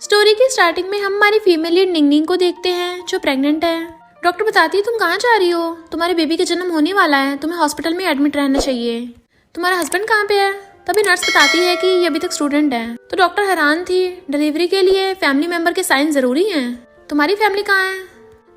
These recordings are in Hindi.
स्टोरी की स्टार्टिंग में हम हमारी फीमेल लीड निंगनिंग को देखते हैं जो प्रेग्नेंट है। डॉक्टर बताती है तुम कहाँ जा रही हो, तुम्हारे बेबी का जन्म होने वाला है, तुम्हें हॉस्पिटल में एडमिट रहना चाहिए। तुम्हारा हस्बैंड कहाँ पे है? तभी नर्स बताती है कि ये अभी तक स्टूडेंट है। तो डॉक्टर हैरान थी, डिलीवरी के लिए फैमिली मेंबर के साइन जरूरी हैं। तुम्हारी फैमिली कहाँ है?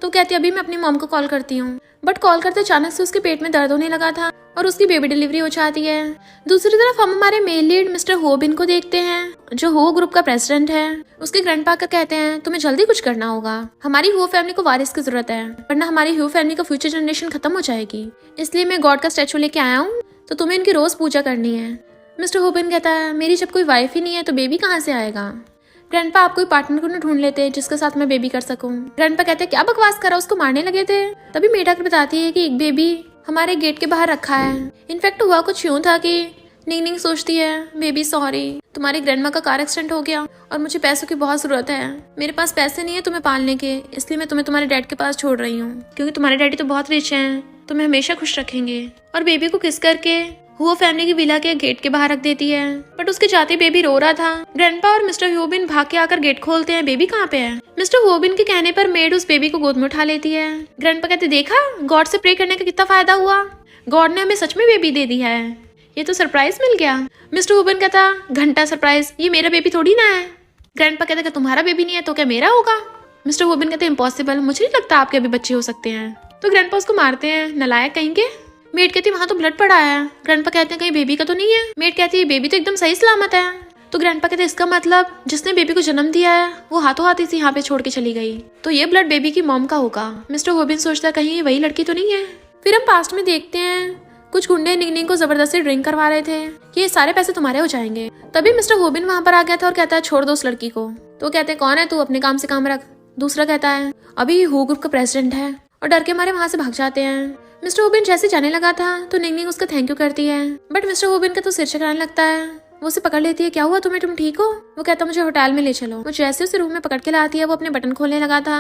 तो कहती अभी मैं अपनी मॉम को कॉल करती हूँ। बट कॉल करते अचानक से उसके पेट में दर्द होने लगा था और उसकी बेबी डिलीवरी हो जाती है। दूसरी तरफ हम हमारे मेल लीड मिस्टर होबिन को देखते हैं जो हो ग्रुप का प्रेसिडेंट है। उसके ग्रैंडपा का कहते हैं तुम्हें जल्दी कुछ करना होगा, हमारी हो फैमिली को वारिस की जरूरत है वरना हमारी हो फैमिली का फ्यूचर जनरेशन खत्म हो जाएगी। इसलिए मैं गॉड का स्टैचू लेके आया हूँ, तो तुम्हें इनकी रोज पूजा करनी है। मिस्टर होबिन कहता है मेरी जब कोई वाइफ ही नहीं है तो बेबी कहाँ से आएगा। ग्रैंडपा आप कोई पार्टनर को न ढूंढ लेते जिसके साथ मैं बेबी कर सकूं। ग्रैंडपा कहते हैं क्या बकवास करा, उसको मारने लगे थे। तभी मेड आकर बताती है कि एक बेबी हमारे गेट के बाहर रखा है। इनफैक्ट हुआ कुछ यूं था कि निंगनिंग सोचती है बेबी सॉरी, तुम्हारी ग्रैंडमा का कार एक्सीडेंट हो गया और मुझे पैसों की बहुत जरूरत है। मेरे पास पैसे नहीं है तुम्हें पालने के, इसलिए मैं तुम्हें तुम्हारे डैड के पास छोड़ रही हूँ क्योंकि तुम्हारे डैडी तो बहुत रिच हैं, तुम्हें हमेशा खुश रखेंगे। और बेबी को किस करके वो फैमिली की विला के गेट के बाहर रख देती है। बट उसके जाते बेबी रो रहा था। ग्रैंडपा और मिस्टर होबिन भाग के आकर गेट खोलते हैं, बेबी कहाँ पे है। मिस्टर होबिन के कहने पर मेड उस बेबी को गोद में उठा लेती है। ग्रैंडपा कहते देखा गॉड से प्रे करने का कितना फायदा हुआ, गॉड ने हमें सच में बेबी दे दी है, ये तो सरप्राइज मिल गया। मिस्टर होबिन कहता घंटा सरप्राइज, ये मेरा बेबी थोड़ी ना है। ग्रैंडपा कहता तुम्हारा बेबी नहीं है तो क्या मेरा होगा। मिस्टर होबिन कहते इम्पॉसिबल, मुझे नहीं लगता आपके अभी बच्चे हो सकते हैं। तो ग्रैंडपा उसको मारते हैं, नलायक कहेंगे। मेड कहती वहाँ तो ब्लड पड़ा है। ग्रैंडपा कहते हैं कहीं बेबी का तो नहीं है। मेड कहती है बेबी तो एकदम सही सलामत है। तो ग्रैंडपा कहते हैं इसका मतलब जिसने बेबी को जन्म दिया है वो हाथों हाथ इसे यहाँ पे छोड़ के चली गई, तो ये ब्लड बेबी की मॉम का होगा। मिस्टर होबिन सोचता है कहीं ये वही लड़की तो नहीं है। फिर हम पास्ट में देखते हैं कुछ गुंडे निंगनिंग को जबरदस्ती ड्रिंक करवा रहे थे कि ये सारे पैसे तुम्हारे हो जाएंगे। तभी मिस्टर होबिन वहाँ पर आ गया था और कहता है छोड़ दो उस लड़की को। तो कहते हैं कौन है तू, अपने काम से काम रख। दूसरा कहता है अभी हो ग्रुप का प्रेसिडेंट है, और डर के मारे वहाँ से भाग जाते हैं। मिस्टर होबिन जैसे जाने लगा था तो निंगनिंग उसका थैंक यू करती है, बट मिस्टर होबिन का तो सिर चकराने लगता है। वो उसे पकड़ लेती है, क्या हुआ तुम्हें, तुम ठीक हो। वो कहता मुझे होटल में ले चलो। वो जैसे उसे रूम में पकड़ के लाती है वो अपने बटन खोलने लगा था।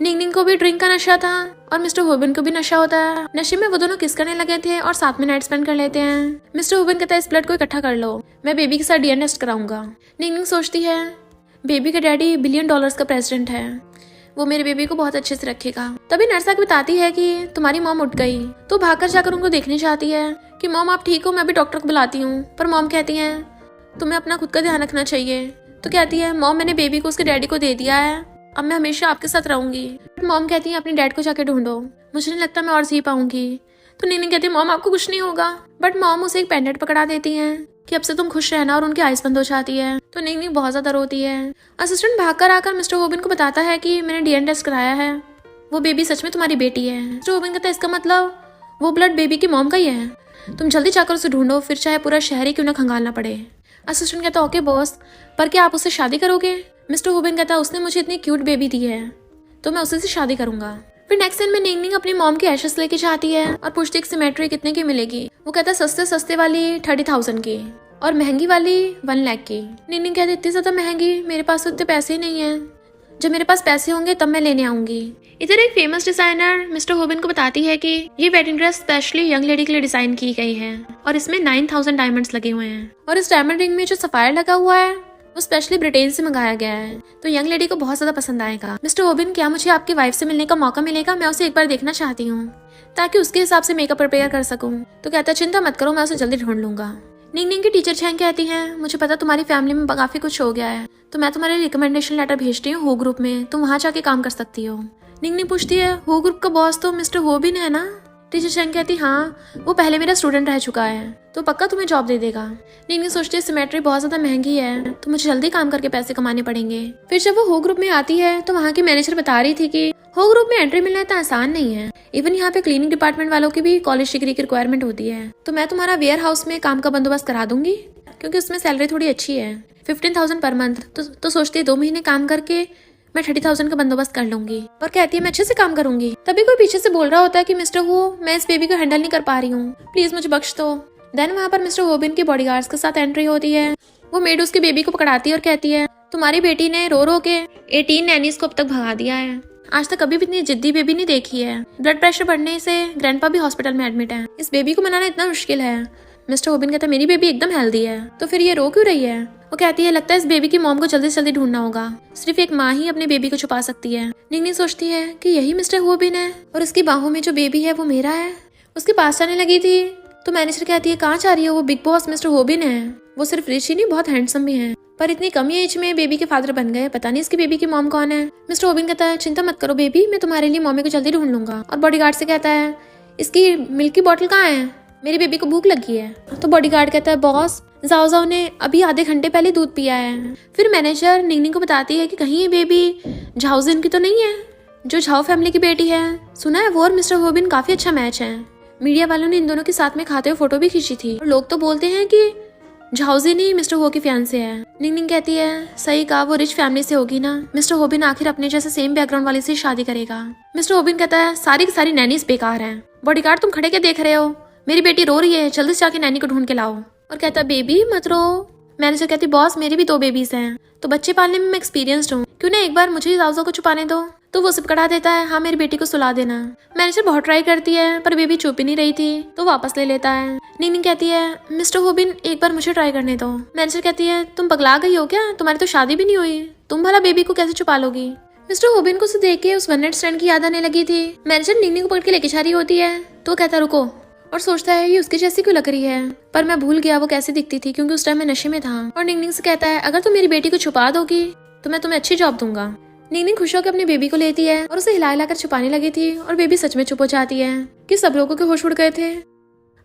निंगनिंग को भी ड्रिंक का नशा था और मिस्टर होबिन को भी नशा होता है। नशे में वो दोनों किस करने लगे थे और साथ में नाइट स्पेंड कर लेते हैं। मिस्टर होबिन कहता है इस ब्लड को इकट्ठा कर लो, मैं बेबी के साथ डीएनए टेस्ट कराऊंगा। निंगनिंग सोचती है बेबी का डैडी $1 बिलियन का प्रेसिडेंट है, वो मेरे बेबी को बहुत अच्छे से रखेगा। तभी नर्स आके बताती है कि तुम्हारी मॉम उठ गई। तो भागकर जाकर उनको देखने चाहती है कि मॉम आप ठीक हो, मैं भी डॉक्टर को बुलाती हूँ। पर मॉम कहती है तुम्हें अपना खुद का ध्यान रखना चाहिए। तो कहती है मॉम मैंने बेबी को उसके डैडी को दे दिया है, अब मैं हमेशा आपके साथ रहूंगी। मॉम कहती है अपने डैड को जाके ढूंढो, मुझे नहीं लगता मैं और जी पाऊंगी। तो निंगनिंग कहती है मॉम आपको कुछ नहीं होगा। बट मॉम उसे एक पेंडेंट पकड़ा देती है कि अब से तुम खुश रहना, और उनकी आइस बंद हो जाती है। तो निंगनिंग बहुत ज्यादा रोती है। असिस्टेंट भागकर आकर मिस्टर होबिन को बताता है कि मैंने डीएनए टेस्ट कराया है, वो बेबी सच में तुम्हारी बेटी है। मिस्टर होबिन कहता है इसका मतलब वो ब्लड बेबी की मॉम का ही है, तुम जल्दी जाकर उसे ढूंढो, फिर चाहे पूरा शहर ही क्यों ना खंगालना पड़े। असिस्टेंट कहता ओके बॉस, पर क्या आप उससे शादी करोगे। मिस्टर होबिन कहता उसने मुझे इतनी क्यूट बेबी दी है तो मैं उसी से शादी करूंगा। फिर नेक्स्ट सीन में निंगनिंग अपनी मॉम की एशेस लेके जाती है और पूछती है सिमेट्री कितने की मिलेगी। वो कहता है सस्ते सस्ते वाली 30,000 की और महंगी वाली 1 लाख की। निंगनिंग कहती इतनी ज्यादा महंगी, मेरे पास तो इतने पैसे ही नहीं है, जब मेरे पास पैसे होंगे तब मैं लेने आऊंगी। इधर एक फेमस डिजाइनर मिस्टर होबिन को बताती है कि ये wedding dress specially young lady के लिए डिजाइन की गई है और इसमें 9,000 डायमंड्स लगे हुए हैं, और इस डायमंड रिंग में जो सफायर लगा हुआ है वो स्पेशली ब्रिटेन से मंगाया गया है, तो यंग लेडी को बहुत ज्यादा पसंद आएगा। मिस्टर होबिन क्या मुझे आपकी वाइफ से मिलने का मौका मिलेगा, मैं उसे एक बार देखना चाहती हूँ ताकि उसके हिसाब से मेकअप प्रिपेयर कर सकूँ। तो कहता है चिंता मत करो, मैं उसे जल्दी ढूंढ लूंगा। निंगनिंग की टीचर छेंग कहती हैं मुझे पता तुम्हारी फैमिली में काफी कुछ हो गया है, तो मैं तुम्हारे रिकमेंडेशन लेटर भेजती हूँ हो ग्रुप में, तुम वहाँ जाके काम कर सकती हो। निंगनिंग पूछती है हो ग्रुप का बॉस तो मिस्टर होबिन है ना। टीचर छेंग कहती हाँ, वो पहले मेरा स्टूडेंट रह चुका है, तो पक्का तुम्हें जॉब दे देगा। निंगनिंग सोचती है सिमेट्री बहुत ज्यादा महंगी है, तो मुझे जल्दी काम करके पैसे कमाने पड़ेंगे। फिर जब वो हो ग्रुप में आती है तो वहाँ की मैनेजर बता रही थी कि हो ग्रुप में एंट्री मिलना इतना आसान नहीं है, इवन यहाँ पे क्लीनिंग डिपार्टमेंट वालों की भी कॉलेज डिग्री की रिक्वायरमेंट होती है, तो मैं तुम्हारा वेयर हाउस में काम का बंदोबस्त करा दूंगी क्योंकि उसमें सैलरी थोड़ी अच्छी है, 15,000 पर मंथ। तो सोचती है 2 महीने काम करके मैं 30,000 का बंदोबस्त कर लूंगी, और कहती है मैं अच्छे से काम करूंगी। तभी कोई पीछे से बोल रहा होता है कि मिस्टर हो मैं इस बेबी को हैंडल नहीं कर पा रही हूँ, प्लीज मुझे बख्श दो। देन वहाँ पर मिस्टर होबिन के बॉडीगार्ड्स के साथ एंट्री होती है। वो मेड उसके बेबी को पकड़ाती है और कहती है तुम्हारी बेटी ने रो रो के 18 नैनीज को अब तक भगा दिया है, आज तक कभी भी इतनी जिद्दी बेबी नहीं देखी है। ब्लड प्रेशर बढ़ने से ग्रैंडपा भी हॉस्पिटल में एडमिट है, इस बेबी को मनाना इतना मुश्किल है। मिस्टर होबिन कहता है मेरी बेबी एकदम हेल्दी है, तो फिर ये रो क्यों रही है। वो कहती है लगता है इस बेबी की मॉम को जल्दी से जल्दी ढूंढना होगा, सिर्फ एक माँ ही अपने बेबी को छुपा सकती है। निंगनिंग सोचती है कि यही मिस्टर होबिन है और उसकी बाहों में जो बेबी है वो मेरा है। उसके पास जाने लगी थी तो मैनेजर कहती है कहाँ जा रही हो, वो बिग बॉस मिस्टर होबिन है, वो सिर्फ रिच ही नहीं बहुत हैंडसम भी है, पर इतनी कम एज में बेबी के फादर बन गए, पता नहीं इसकी बेबी की मॉम कौन है। मिस्टर होबिन कहता है चिंता मत करो बेबी, मैं तुम्हारे लिए मॉमी को जल्दी ढूंढ लूंगा। और बॉडीगार्ड से कहता है इसकी मिल्क की बॉटल कहाँ है, मेरी बेबी को भूख लगी है। तो बॉडीगार्ड कहता है बॉस जाओ जाओ ने अभी आधे घंटे पहले दूध पिया है। फिर मैनेजर निंगनिंग को बताती है कि कहीं ये बेबी झाओजिन की तो नहीं है, जो झाओ फैमिली की बेटी है। सुना है वो और मिस्टर होबिन काफी अच्छा मैच है, मीडिया वालों ने इन दोनों के साथ में खाते हुए फोटो भी खींची थी और लोग तो बोलते हैं कि झाओजिन ही मिस्टर हो की फियांसे है। निंगनिंग कहती है सही कहा, वो रिच फैमिली से होगी ना, मिस्टर होबिन आखिर अपने जैसे सेम बैकग्राउंड वाले से शादी करेगा। मिस्टर होबिन कहता है सारी की सारी नैनीज बेकार हैं। बॉडीगार्ड तुम खड़े क्या देख रहे हो, मेरी बेटी रो रही है, जल्दी से जाके नैनी को ढूंढ के लाओ। और कहता है बेबी मत रो। मैनेजर कहती बॉस मेरी भी 2 बेबीज हैं, तो बच्चे पालने में मैं एक्सपीरियंस्ड हूँ, क्यों ना एक बार मुझे ही जाओ को छुपाने दो। तो वो सिपकड़ा देता है हाँ मेरी बेटी को सुला देना। मैनेजर बहुत ट्राई करती है पर बेबी चुप ही नहीं रही थी तो वापस ले लेता है। निंगनिंग कहती है मिस्टर होबिन एक बार मुझे ट्राई करने दो। मैनेजर कहती है तुम पगला गई हो क्या, तुम्हारी तो शादी भी नहीं हुई, तुम भला बेबी को कैसे छुपा लोगी। मिस्टर होबिन को उसे देख के उस वन नाइट स्टैंड की याद आने लगी थी। मैनेजर निंगनिंग को पकड़ के लेके जा रही होती है तो कहता रुको, और सोचता है ये उसकी जैसी क्यों लग रही है, पर मैं भूल गया वो कैसे दिखती थी क्योंकि उस टाइम मैं नशे में था। और निंगनिंग से कहता है अगर तुम मेरी बेटी को छुपा दोगी तो मैं तुम्हें अच्छी जॉब दूंगा। निंगनिंग खुश होकर अपनी बेबी को लेती है और उसे हिला हिलाकर छुपाने लगी थी और बेबी सच में चुप हो जाती है कि सब लोगों के होश उड़ गए थे।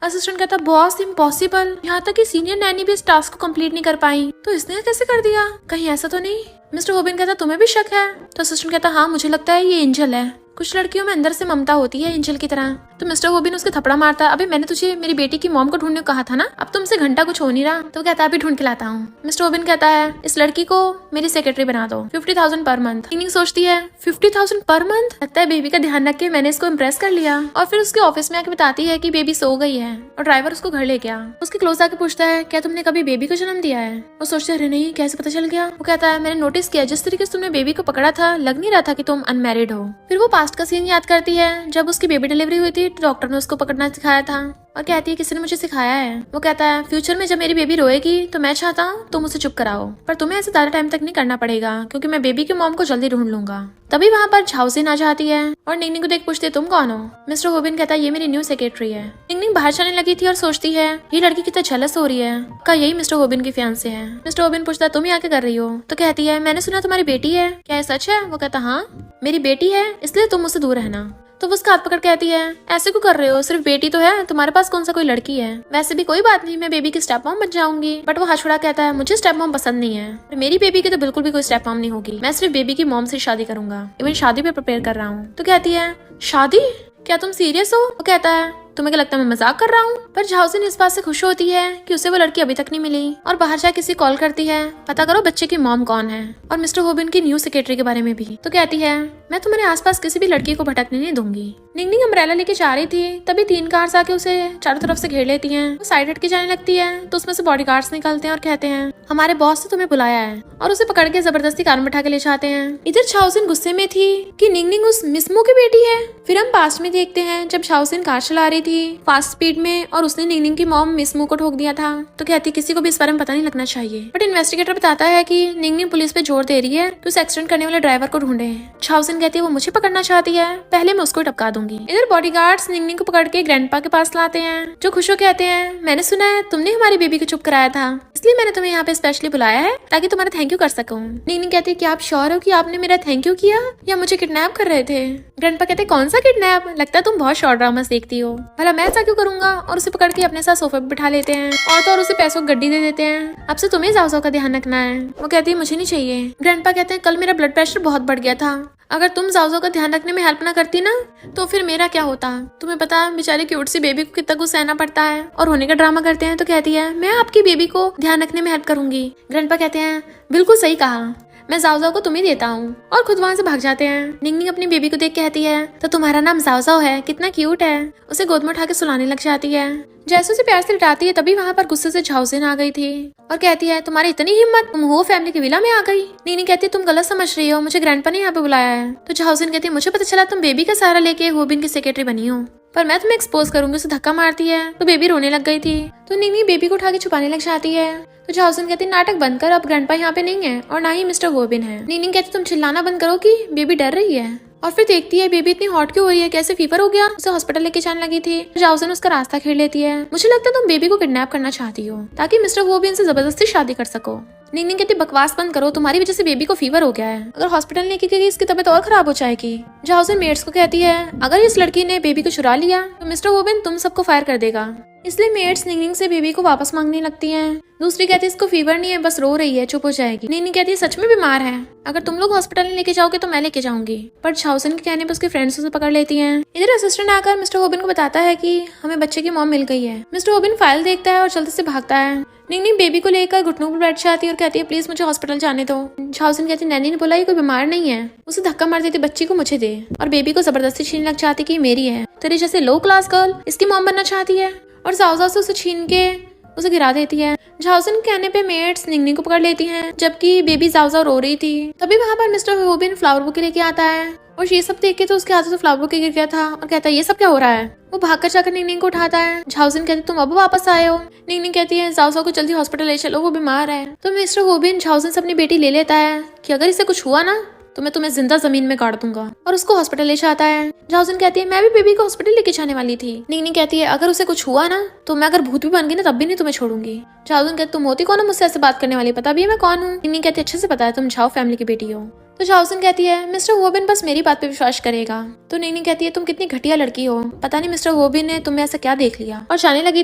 असिस्टेंट कहता बॉस इम्पॉसिबल, यहाँ तक कि सीनियर नैनी भी इस टास्क को कंप्लीट नहीं कर पाई, तो इसने कैसे कर दिया, कहीं ऐसा तो नहीं। मिस्टर होबिन कहता तुम्हें भी शक है, तो असिस्टेंट कहता हाँ मुझे लगता है ये एंजल है, कुछ लड़कियों में अंदर से ममता होती है एंजल की तरह। तो मिस्टर होबिन उसके थपड़ा मारता है अबे मैंने तुझे मेरी बेटी की मॉम को ढूंढने को कहा था ना, अब तुमसे घंटा कुछ हो नहीं रहा। तो कहता है अभी ढूंढ के लाता हूँ। मिस्टर होबिन कहता है इस लड़की को मेरी सेक्रेटरी बना दो, 50,000 पर मंथ। निंगनिंग सोचती है 50,000 पर मंथ, लगता है बेबी का ध्यान रख के मैंने इसको इम्प्रेस कर लिया। और फिर उसके ऑफिस में आके बताती है कि बेबी सो गई है और ड्राइवर उसको घर ले गया। उसके क्लोज आके पूछता है क्या तुमने कभी बेबी को जन्म दिया है। वो सोचते अरे नहीं कैसे पता चल गया। वो कहता है मैंने नोटिस किया जिस तरीके से तुमने बेबी को पकड़ा था लग नहीं रहा था कि तुम अनमैरिड हो। फिर वो पास्ट का सीन याद करती है जब उसकी बेबी डिलीवरी हुई थी तो डॉक्टर ने उसको पकड़ना सिखाया था और कहती है किसी ने मुझे सिखाया है। वो कहता है फ्यूचर में जब मेरी बेबी रोएगी तो मैं चाहता हूँ तुम उसे चुप कराओ, पर तुम्हें ऐसे ज्यादा टाइम तक नहीं करना पड़ेगा क्योंकि मैं बेबी की मॉम को जल्दी ढूंढ लूंगा। तभी वहाँ पर झाओजिन आ जाती है और निंगनिंग को देख पूछती है तुम कौन हो। मिस्टर होबिन कहता है ये मेरी न्यू सेक्रेटरी है। निंगनिंग बाहर जाने लगी थी और सोचती है ये लड़की कितना जेलस हो रही है, का यही मिस्टर होबिन की फियांसे है। मिस्टर होबिन पूछता है तुम यहाँ क्या कर रही हो। तो कहती है मैंने सुना तुम्हारी बेटी है, क्या ये सच है। वो कहता हाँ मेरी बेटी है इसलिए तुम मुझसे दूर रहना। तो वो उसका हाथ पकड़ कहती है ऐसे क्यों कर रहे हो, सिर्फ बेटी तो है, तुम्हारे पास कौन सा कोई लड़की है। वैसे भी कोई बात नहीं मैं बेबी की स्टेप मॉम बन जाऊंगी। बट वो हाथ छुड़ा कहता है मुझे स्टेप मॉम पसंद नहीं है, मेरी बेबी की तो बिल्कुल भी कोई स्टेप मॉम नहीं होगी, मैं सिर्फ बेबी की मॉम से शादी करूंगा, इवन शादी पे प्रिपेयर कर रहा हूँ। तो कहती है शादी, क्या तुम सीरियस हो। वो कहता है तुम्हें क्या लगता है मैं मजाक कर रहा हूँ। पर झाओजिन इस बात से खुश होती है कि उसे वो लड़की अभी तक नहीं मिली और बाहर जाके किसी कॉल करती है पता करो बच्चे की मॉम कौन है और मिस्टर होबिन की न्यू सेक्रेटरी के बारे में भी। तो कहती है मैं तुम्हारे आसपास किसी भी लड़की को भटकने नहीं दूंगी। निंगनिंग अम्ब्रेला लेके जा रही थी तभी 3 कार्स आके उसे चारों तरफ से घेर लेती हैं। वो साइड हट के जाने लगती है तो उसमें से बॉडीगार्ड्स निकलते हैं और कहते हैं हमारे बॉस ने तुम्हें बुलाया है और उसे पकड़ के जबरदस्ती कार में बैठा के ले जाते हैं। इधर झाओजिन गुस्से में थी कि निंगनिंग उस मिसमो की बेटी है। फिर हम पास्ट में देखते हैं जब झाओजिन कार चला रही थी फास्ट स्पीड में और उसने निंगनिंग की मॉम मिसमो को ठोक दिया था। तो कहती किसी को भी इस बारे में पता नहीं लगना चाहिए। बट इन्वेस्टिगेटर बताता है कि निंगनिंग पुलिस पे जोर दे रही है तो उस एक्सीडेंट करने वाले ड्राइवर को ढूंढे। झाओजिन कहती है वो मुझे पकड़ना चाहती है, पहले मैं उसको टपका दूंगी। इधर बॉडीगार्ड्स निंगनिंग को पकड़ के ग्रैंडपा के पास लाते हैं जो खुश हो कहते हैं मैंने सुना है तुमने हमारी बेबी को चुप कराया था, इसलिए मैंने तुम्हें यहाँ पे स्पेशली बुलाया है ताकि तुम्हारा थैंक यू कर सकूं। निंगनिंग कहती है कि आप श्योर हो कि आपने मेरा थैंक यू किया या मुझे किडनैप कर रहे थे। ग्रैंडपा कहते कौन सा किडनैप, लगता है तुम बहुत शॉर्ट ड्रामास देखती हो, भला मैं ऐसा क्यों करूंगा। और उसे पकड़ के अपने साथ सोफे पे बिठा लेते हैं और तो और उसे पैसों की गड्डी दे देते हैं, अब से तुम्हें जाओ का ध्यान रखना है। वो कहती है मुझे नहीं चाहिए। ग्रैंडपा कहते हैं कल मेरा ब्लड प्रेशर बहुत बढ़ गया था, अगर तुम जाओ का ध्यान रखने में हेल्प ना करती ना तो फिर मेरा क्या होता। तुम्हें पता है बेचारी क्यूट सी बेबी को कितना कुछ सहना पड़ता है और होने का ड्रामा करते हैं। तो कहती है मैं आपकी बेबी को ध्यान रखने में हेल्प करूंगी। ग्रैंडपा कहते हैं बिल्कुल सही कहा, मैं जाओ को तुम्हें देता हूँ, और खुद वहाँ से भाग जाते हैं। निंगनिंग अपनी बेबी को देख कहती है तो तुम्हारा नाम जाओ है, कितना क्यूट है। उसे गोद में उठा के सुलाने लग जाती है। जैसे उसे प्यार से लिटाती है तभी वहाँ पर गुस्से से झाओजिन आ गई थी और कहती है तुम्हारी इतनी हिम्मत, तुम हो फैमिली की विला में आ गई। निंगनिंग कहती है तुम गलत समझ रही हो, मुझे ग्रैंडपा ने यहाँ पे बुलाया है। तो झाओजिन कहती है मुझे पता चला तुम बेबी का सहारा लेके होबिन की सेक्रेटरी बनी हो, पर मैं तुम्हें एक्सपोज करूंगी। उसे धक्का मारती है तो बेबी रोने लग गई थी। तो निंगनिंग बेबी को उठा के छुपाने लग जाती है। तो झाउसन कहती नाटक बंद कर, अब ग्रैंडपा यहाँ पे नहीं है और ना ही मिस्टर गोबिन है। निंगनिंग कहती तुम चिल्लाना बंद करो कि बेबी डर रही है। और फिर देखती है बेबी इतनी हॉट क्यों हो रही है, कैसे फीवर हो गया, उसे हॉस्पिटल लेके जाने लगी थी। झाउसन उसका रास्ता घेर लेती है। मुझे लगता है तुम बेबी को किडनैप करना चाहती हो ताकि मिस्टर गोबिन से जबरदस्ती शादी कर सको। निंगनिंग कहती बकवास बंद करो, तुम्हारी वजह से बेबी को फीवर हो गया है, अगर हॉस्पिटल लेके गई इसकी तबीयत और खराब हो जाएगी। झाउसन मेड्स को कहती है अगर इस लड़की ने बेबी को चुरा लिया तो मिस्टर गोबिन तुम सबको फायर कर देगा, इसलिए मेड्स निंगनिंग से बेबी को वापस मांगने लगती हैं। दूसरी कहती है इसको फीवर नहीं है, बस रो रही है, चुप हो जाएगी। निंगनिंग कहती है सच में बीमार है, अगर तुम लोग हॉस्पिटल में लेके जाओगे तो मैं लेके जाऊंगी। पर झाउसन के कहने पर उसके फ्रेंड्स उसे पकड़ लेती हैं। इधर असिस्टेंट आकर मिस्टर गोबिन को बताता है कि हमें बच्चे की मॉम मिल गई है। मिस्टर गोबिन फाइल देखता है और जल्दी से भागता है। निंगनिंग बेबी को लेकर घुटनों पर बैठ जाती है और कहती है प्लीज मुझे हॉस्पिटल जाने दो। झाउसन कहती है नैनी ने बोला ये कोई बीमार नहीं है, उसे धक्का मार देती बच्ची को मुझे दे, और बेबी को जबरदस्ती छीनने लग जाती कि मेरी है, तेरे जैसे लो क्लास गर्ल इसकी मॉम बनना चाहती है, और जाओ से उसे छीन के उसे गिरा देती है। झाउसन के कहने पे मेड्स निंगनिंग को पकड़ लेती हैं, जबकि बेबी जाओ रो रही थी। तभी वहाँ पर मिस्टर गोबिन फ्लावर बुके लेके आता है और ये सब देख के तो उसके हाथों से फ्लावर बुके गिर गया था और कहता है ये सब क्या हो रहा है। वो भागकर जाकर निंगनिंग को उठाता है। झाउसन कहती तुम अब वापस आए हो। निंगनिंग कहती है जाओ को जल्दी हॉस्पिटल ले चलो, वो बीमार है। तो मिस्टर गोबिन झाउसन से अपनी बेटी ले लेता है कि अगर इसे कुछ हुआ ना तो मैं तुम्हें जिंदा जमीन में गाड़ दूंगा, और उसको हॉस्पिटल ले जाता है। झाउसन कहती है मैं भी बेबी को हॉस्पिटल लेके जाने वाली थी। निंगनिंग कहती है अगर उसे कुछ हुआ ना तो मैं अगर भूत भी बन गई ना तब भी नहीं तुम्हें छोड़ूंगी। झाउसन कहती तुम होती कौन हो मुझसे ऐसे बात करने वाली, पता भी है मैं कौन हूँ। निंगनिंग कहती है अच्छे से पता है, तुम झाओ फैमिली की बेटी हो। तो झाउसन कहती है मिस्टर गोबिन बस मेरी बात पे विश्वास करेगा। तो निंगनिंग कहती है तुम कितनी घटिया लड़की हो, पता नहीं मिस्टर गोबिन ने तुम्हें ऐसा क्या देख लिया, और जाने लगी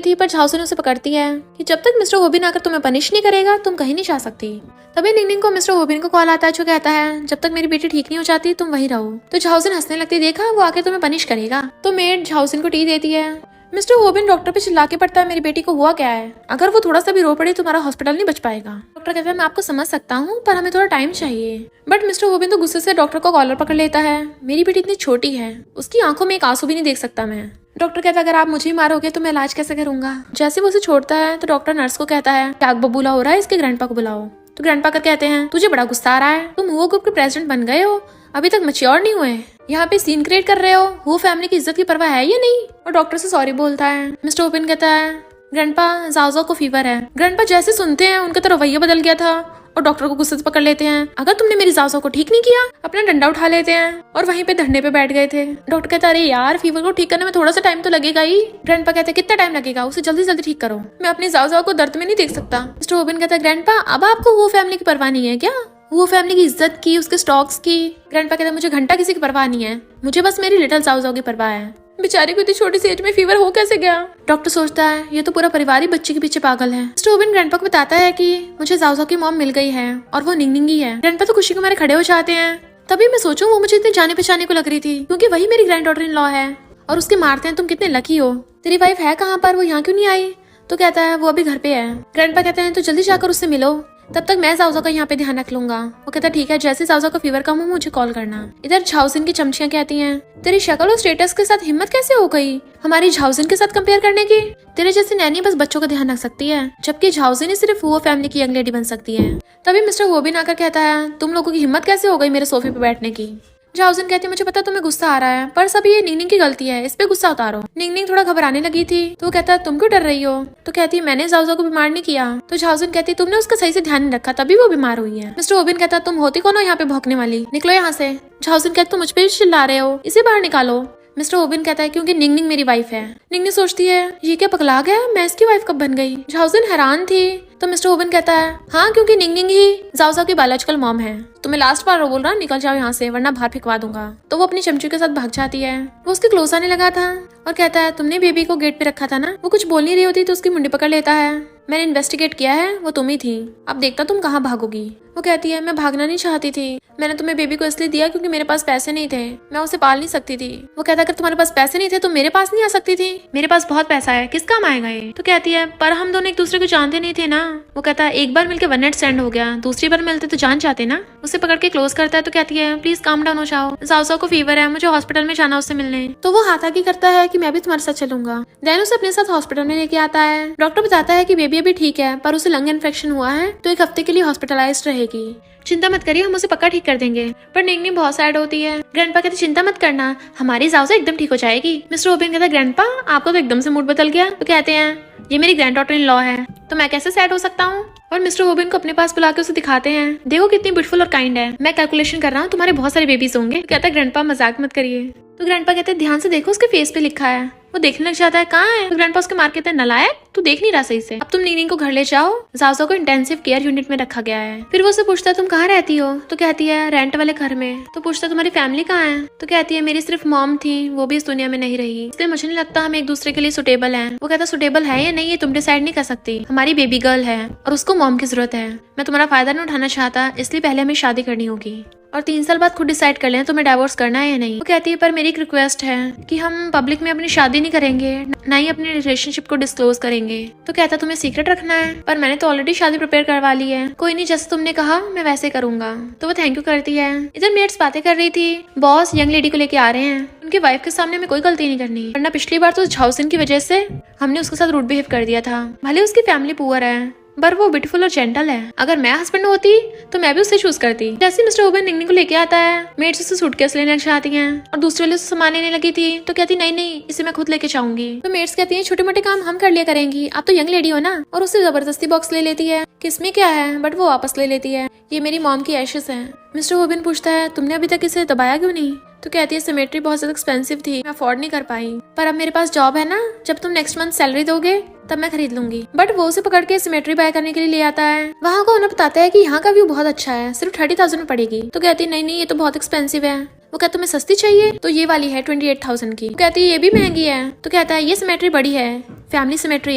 थी। पर झाउसन उसे पकड़ती है कि जब तक मिस्टर गोबिन आकर तुम्हें पनिश नहीं करेगा तुम कहीं नहीं जा सकती। तभी निंगनिंग को मिस्टर गोबिन को कॉल आता है जो कहता है जब तक मेरी बेटी ठीक नहीं हो जाती तुम वहीं रहो। तो झाउसन हंसने लगती, देखा वो आके तुम्हें पनिश करेगा। तो मेड झाउसन को टी देती है। मिस्टर गोबिन डॉक्टर पे चिल्ला के पड़ता है मेरी बेटी को हुआ क्या है, अगर वो थोड़ा सा भी रो पड़े तुम्हारा हॉस्पिटल नहीं बच पाएगा। डॉक्टर कहता है मैं आपको समझ सकता हूँ पर हमें थोड़ा टाइम चाहिए। बट मिस्टर गोबिन तो गुस्से से डॉक्टर को कॉलर पकड़ लेता है। मेरी बेटी इतनी छोटी है, उसकी आंखों में एक आंसू भी नहीं देख सकता मैं। डॉक्टर कहता है अगर आप मुझे ही मारोगे तो मैं इलाज कैसे करूंगा। जैसे वो उसे छोड़ता है तो डॉक्टर नर्स को कहता है आग बबूला हो रहा है, इसके ग्रैंडपा को बुलाओ। तो ग्रैंडपा कर कहते हैं तुझे बड़ा गुस्सा आ रहा है, तुम वो ग्रुप के प्रेसिडेंट बन गए हो, अभी तक मैच्योर नहीं हुए, यहाँ पे सीन क्रिएट कर रहे हो, वो फैमिली की इज्जत की परवाह है या नहीं। और डॉक्टर से सॉरी बोलता है। मिस्टर गोबिन कहता है ग्रैंडपा जाओ को फीवर है। ग्रैंडपा जैसे सुनते हैं उनका तो रवैया बदल गया था और डॉक्टर को गुस्से से पकड़ लेते हैं। अगर तुमने मेरी जाओ को ठीक नहीं किया अपना डंडा उठा लेते हैं, और वहीं पे धरने पे बैठ गए थे। डॉक्टर कहता है अरे यार फीवर को ठीक करने में थोड़ा सा टाइम तो लगेगा ही। ग्रैंडपा कहते हैं कितना टाइम लगेगा, उसे जल्दी जल्दी ठीक करो, मैं अपनी जाओ को दर्द में नहीं देख सकता। मिस्टर गोबिन कहता है ग्रैंडपा अब आपको वो फैमिली की परवाह नहीं है क्या, वो फैमिली की इज्जत की, उसके स्टॉक्स की। ग्रैंडपा कहता है मुझे घंटा किसी की परवाह नहीं है, मुझे बस मेरी लिटिल जाओ की परवाह है। बेचारी को इतनी छोटी सी एज में फीवर हो कैसे गया। डॉक्टर सोचता है ये तो पूरा परिवार ही बच्चे के पीछे पागल है। मिस्टर गोबिन ग्रैंडपा को बताता है कि मुझे जाओ की मॉम मिल गई है और वो निंगनिंग ही है। ग्रैंडपा तो खुशी के मारे खड़े हो जाते हैं। तभी मैं सोचूं वो मुझे इतने जाने पहचाने को लग रही थी क्योंकि वही मेरी ग्रैंड डॉटर इन लॉ है, और उसके मारते हैं तुम कितने लकी हो, तेरी वाइफ है कहाँ पर, वो यहाँ क्यों नहीं आई। तो कहता है वो अभी घर पे है। ग्रैंडपा कहते हैं तो जल्दी जाकर उससे मिलो, तब तक मैं जाओ का यहाँ पे ध्यान रख लूंगा। वो कहता ठीक है, जैसे जाओ का फीवर कम हो मुझे कॉल करना। इधर झाउसन की चमचियां कहती हैं तेरी शक्ल और स्टेटस के साथ हिम्मत कैसे हो गई हमारी झाउसन के साथ कंपेयर करने की, तेरे जैसी नैनी बस बच्चों का ध्यान रख सकती है, जबकि झाउसन ही सिर्फ वो फैमिली की यंग लेडी बन सकती है। तभी मिस्टर गोबिन आकर कहता है तुम लोगों की हिम्मत कैसे हो गई मेरे सोफे पे बैठने की। झाउसन कहती है मुझे पता तुम्हें गुस्सा आ रहा है पर सब ये निंगनिंग की गलती है, इस पे गुस्सा उतारो। निंगनिंग थोड़ा घबराने लगी थी तो वो कहता है तुम क्यों डर रही हो। तो कहती है मैंने जाओ को बीमार नहीं किया। तो झाउसन कहती है तुमने उसका सही से ध्यान नहीं रखा तभी वो बीमार हुई है। मिस्टर गोबिन कहता है तुम होती कौन हो यहाँ पे भौंकने वाली, निकलो यहाँ से। झाउसन कहती तुम मुझ पे चिल्ला रहे हो, इसे बाहर निकालो। मिस्टर गोबिन कहता है क्योंकि निंगनिंग मेरी वाइफ है। निंगनिंग सोचती है ये क्या पगला गया, मैं इसकी वाइफ कब बन गई। झाउसन हैरान थी। तो मिस्टर गोबिन कहता है हाँ क्योंकि निंगनिंग ही जाओ की बायोलॉजिकल मॉम है। तो मैं लास्ट बार बोल रहा निकल जाओ यहाँ से वरना बाहर फेंकवा दूंगा। तो वो अपनी चमची के साथ भाग जाती है। वो उसके क्लोज आने लगा था और कहता है तुमने बेबी को गेट पे रखा था ना। वो कुछ बोल नहीं रही होती तो उसकी मुंडी पकड़ लेता है। मैंने इन्वेस्टिगेट किया है, वो तुम ही थी, अब देखता तुम कहाँ भागोगी। वो कहती है मैं भागना नहीं चाहती थी, मैंने तुम्हें बेबी को इसलिए दिया क्योंकि मेरे पास पैसे नहीं थे, मैं उसे पाल नहीं सकती थी। वो कहता अगर तुम्हारे पास पैसे नहीं थे तो मेरे पास नहीं आ सकती थी, मेरे पास बहुत पैसा है, किस काम आएगा ये। तो कहती है पर हम दोनों एक दूसरे को जानते नहीं थे ना। वो कहता है एक बार मिलकर वन नाइट स्टैंड हो गया, दूसरी बार मिलते तो जान जाते ना। उसे पकड़ के क्लोज करता है तो कहती है प्लीज काम डाउन हो जाओ, जाओ को फीवर है, मुझे हॉस्पिटल में जाना उससे मिलने। तो वो हाथ आगे करता है कि मैं भी तुम्हारे साथ चलूंगा। देन उसे अपने साथ हॉस्पिटल में लेके आता है। डॉक्टर बताता है कि बेबी अभी ठीक है पर उसे लंग इन्फेक्शन हुआ है तो एक हफ्ते के लिए हॉस्पिटलाइज्ड रहेगी, चिंता मत करिए हम उसे पक्का ठीक कर देंगे। पर निंगनिंग बहुत सैड होती है। ग्रैंडपा कहते चिंता मत करना हमारी जाओ एकदम ठीक हो जाएगी। मिस्टर गोबिन कहता ग्रैंडपा आपका तो एकदम से मूड बदल गया। तो कहते हैं ये मेरी ग्रैंड डॉटर इन लॉ है, तो मैं कैसे सैड हो सकता हूँ। और मिस्टर होबिन को अपने पास बुला के उसे दिखाते हैं, देखो कितनी ब्यूटीफुल और काइंड है। मैं कैलकुलेशन कर रहा हूँ, तुम्हारे बहुत सारे बेबीज होंगे। तो कहता है ग्रैंडपा मजाक मत करिए। तो ग्रैंडपा कहते हैं ध्यान से देखो, उसके फेस पे लिखा है। वो देखने लग जाता है, कहाँ है। तो ग्रैंडपा उसके मार कहते हैं, नलायक, तू देख नहीं रहा सही से। अब तुम निंगनिंग को घर ले जाओ, जाओ को इंटेंसिव केयर यूनिट में रखा गया है। फिर वो उससे पूछता है, तुम कहाँ रहती हो। तो कहती है, रेंट वाले घर में। तो पूछता है, तुम्हारी फैमिली कहाँ है। तो कहती है, मेरी सिर्फ मॉम थी, वो भी इस दुनिया में नहीं रही, इसलिए मुझे नहीं लगता हम एक दूसरे के लिए सुटेबल हैं। वो कहता, सुटेबल है या नहीं ये तुम डिसाइड नहीं कर सकती, हमारी बेबी गर्ल है और उसको मॉम की जरूरत है। मैं तुम्हारा फायदा नहीं उठाना चाहता, इसलिए पहले हमें शादी करनी होगी और 3 साल बाद खुद डिसाइड कर लें तुम्हें डाइवोर्स करना है या नहीं। वो कहती है, पर मेरी एक रिक्वेस्ट है कि हम पब्लिक में अपनी शादी नहीं करेंगे, ना ही अपने रिलेशनशिप को डिस्क्लोज करेंगे। तो कहता, तुम्हें सीक्रेट रखना है, पर मैंने तो ऑलरेडी शादी प्रिपेयर करवा ली है। कोई नहीं, जैसे तुमने कहा मैं वैसे करूंगा। तो वो थैंक यू करती है। इधर मेट्स बातें कर रही थी, बॉस यंग लेडी को लेके आ रहे हैं, उनकी वाइफ के सामने हमें कोई गलती नहीं करनी, वरना पिछली बार तो झाउसिन की वजह से हमने उसके साथ रूड बिहेव कर दिया था। भले उसकी फैमिली पुअर है, पर वो ब्यूटीफुल और जेंटल है। अगर मैं हस्बैंड होती तो मैं भी उससे चूज करती। जैसे मिस्टर होबिन निंगनिंग को लेके आता है, मेट्स उससे सूटकेस लेने लग जाती हैं और दूसरे वाले से सामान लेने लगी थी। तो कहती, नहीं नहीं, इसे मैं खुद लेके जाऊंगी। तो मेट्स कहती हैं, छोटे मोटे काम हम कर लिया करेंगी, आप तो यंग लेडी हो ना। और उससे जबरदस्ती बॉक्स ले लेती है कि इसमें क्या है, बट वो वापस ले लेती है, ये मेरी मॉम की एशेस है। मिस्टर होबिन पूछता है, तुमने अभी तक इसे दबाया क्यों नहीं। तो कहती है, सिमेट्री बहुत ज्यादा एक्सपेंसिव थी, मैं अफोर्ड नहीं कर पाई, पर अब मेरे पास जॉब है ना, जब तुम नेक्स्ट मंथ सैलरी दोगे तब मैं खरीद लूंगी। बट वो उसे पकड़ के सिमेट्री बाय करने के लिए ले आता है। वहाँ को उन्हें बताता है कि यहाँ का व्यू बहुत अच्छा है, सिर्फ 30,000 में पड़ेगी। तो कहती है, नहीं नहीं, ये तो बहुत एक्सपेंसिव है। वो कहता, तुम्हें सस्ती चाहिए, तो ये वाली है 28,000 की। तो कहती है, ये भी महंगी है। तो कहता है, ये सिमेट्री बड़ी है, फैमिली सिमेट्री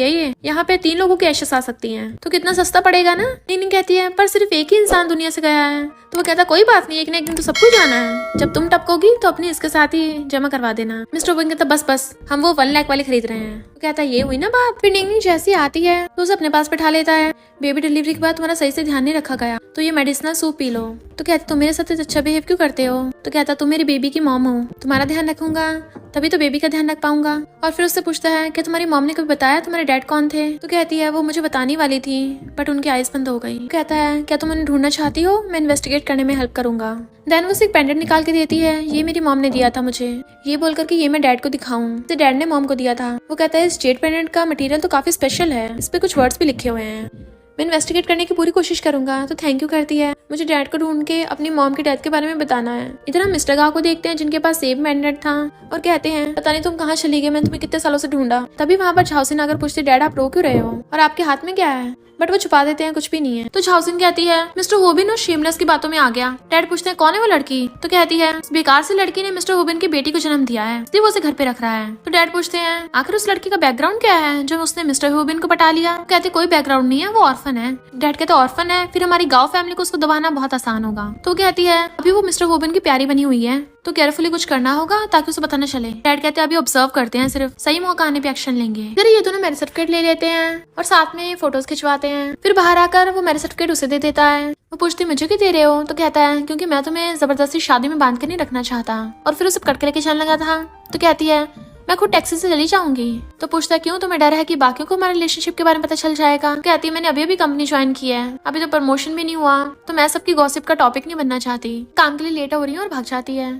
है ये, यहाँ पे 3 लोगों की एशेस आ सकती हैं, तो कितना सस्ता पड़ेगा ना। निंगनिंग कहती है, पर सिर्फ एक ही इंसान दुनिया से गया है। तो वो कहता, कोई बात नहीं, एक ना एक दिन तो सबको जाना है, जब तुम टपकोगी तो अपनी इसके साथ ही जमा करवा देना। मिस्टर होबिन कहता, बस बस, हम वो 1 लाख वाली खरीद रहे हैं। तो कहता, ये हुई ना बात। फिर निंगनिंग जैसी आती है तो उसे अपने पास बैठा लेता है। बेबी डिलीवरी के बाद तुम्हारा सही से ध्यान नहीं रखा गया, तो ये मेडिसिनल सूप पी लो। तो कहता, तुम मेरे साथ अच्छा बिहेव क्यों करते हो। तो कहता, तुम मेरी बेबी की मॉम हो, तुम्हारा ध्यान रखूंगा तभी तो बेबी का ध्यान रख पाऊंगा। और फिर उससे पूछता है कि तुम्हारी मॉम ने कभी बताया तुम्हारे डैड कौन थे। तो कहती है, वो मुझे बताने वाली थी, बट उनकी आइज बंद हो गई। कहता है, क्या तुम उन्हें ढूंढना चाहती हो, मैं इन्वेस्टिगेट करने में हेल्प करूंगा। देन वो एक पेंडेंट निकाल के देती है, ये मेरी मॉम ने दिया था मुझे, ये बोलकर कि ये मैं डैड को दिखाऊं, तो डैड ने मॉम को दिया था। वो कहता है, इस जेड पेंडेंट का मटेरियल तो काफी स्पेशल है, इस पे कुछ वर्ड्स भी लिखे हुए हैं, मैं इन्वेस्टिगेट करने की पूरी कोशिश करूंगा। तो थैंक यू करती है, मुझे डैड को ढूंढ के अपनी मॉम की डेथ के बारे में बताना है। इधर हम मिस्टर गाव को देखते हैं, जिनके पास सेम पेंडेंट था, और कहते हैं, पता नहीं तुम कहाँ चली गए, मैंने तुम्हें कितने सालों से ढूंढा। तभी वहाँ पर झाउसिन आकर पूछते, डैड आप रो क्यों रहे हो और आपके हाथ में क्या है। बट वो छुपा देते हैं, कुछ भी नहीं है। तो झाउसिन कहती है, मिस्टर होबिन और शेमलेस की बातों में आ गया। डैड पूछते हैं, कौन है वो लड़की। तो कहती है, उस बेकार सी लड़की ने मिस्टर होबिन की बेटी को जन्म दिया है, इसलिए वो उसे घर पे रख रहा है। तो डैड पूछते हैं, आखिर उस लड़की का बैकग्राउंड क्या है जो उसने मिस्टर होबिन को पटा लिया। कहते, कोई बैकग्राउंड नहीं है, वो ऑर्फन है। डैड कहते, ऑर्फन है, फिर हमारी गाँव फैमिली को उसको दबाना बहुत आसान होगा। तो कहती है, अभी वो मिस्टर होबिन की प्यारी बनी हुई है, तो केयरफुली कुछ करना होगा ताकि उसे पता न चले। डैड कहते हैं, अभी ऑब्जर्व करते हैं, सिर्फ सही मौका आने पे एक्शन लेंगे। फिर ये दोनों मैरिज सर्टिफिकेट ले लेते हैं और साथ में फोटोज खिंचवाते हैं। फिर बाहर आकर वो मैरिज सर्टिफिकेट उसे दे देता है। वो पूछती, मुझे क्यों दे रहे हो। तो कहता है, क्योंकि मैं तुम्हें जबरदस्ती शादी में बांध कर नहीं रखना चाहता। और फिर उसे पकड़ के लेके चलने लगा था। तो कहती है, मैं खुद टैक्सी से चली जाऊंगी। तो पूछता है, क्यों, तुम्हें डर है कि बाकियों को हमारे रिलेशनशिप के बारे में पता चल जाएगा। कहती है, मैंने अभी कंपनी ज्वाइन की है, अभी तो प्रमोशन भी नहीं हुआ, तो मैं सबकी गॉसिप का टॉपिक नहीं बनना चाहती, काम के लिए लेट हो रही हूँ, और भाग जाती है।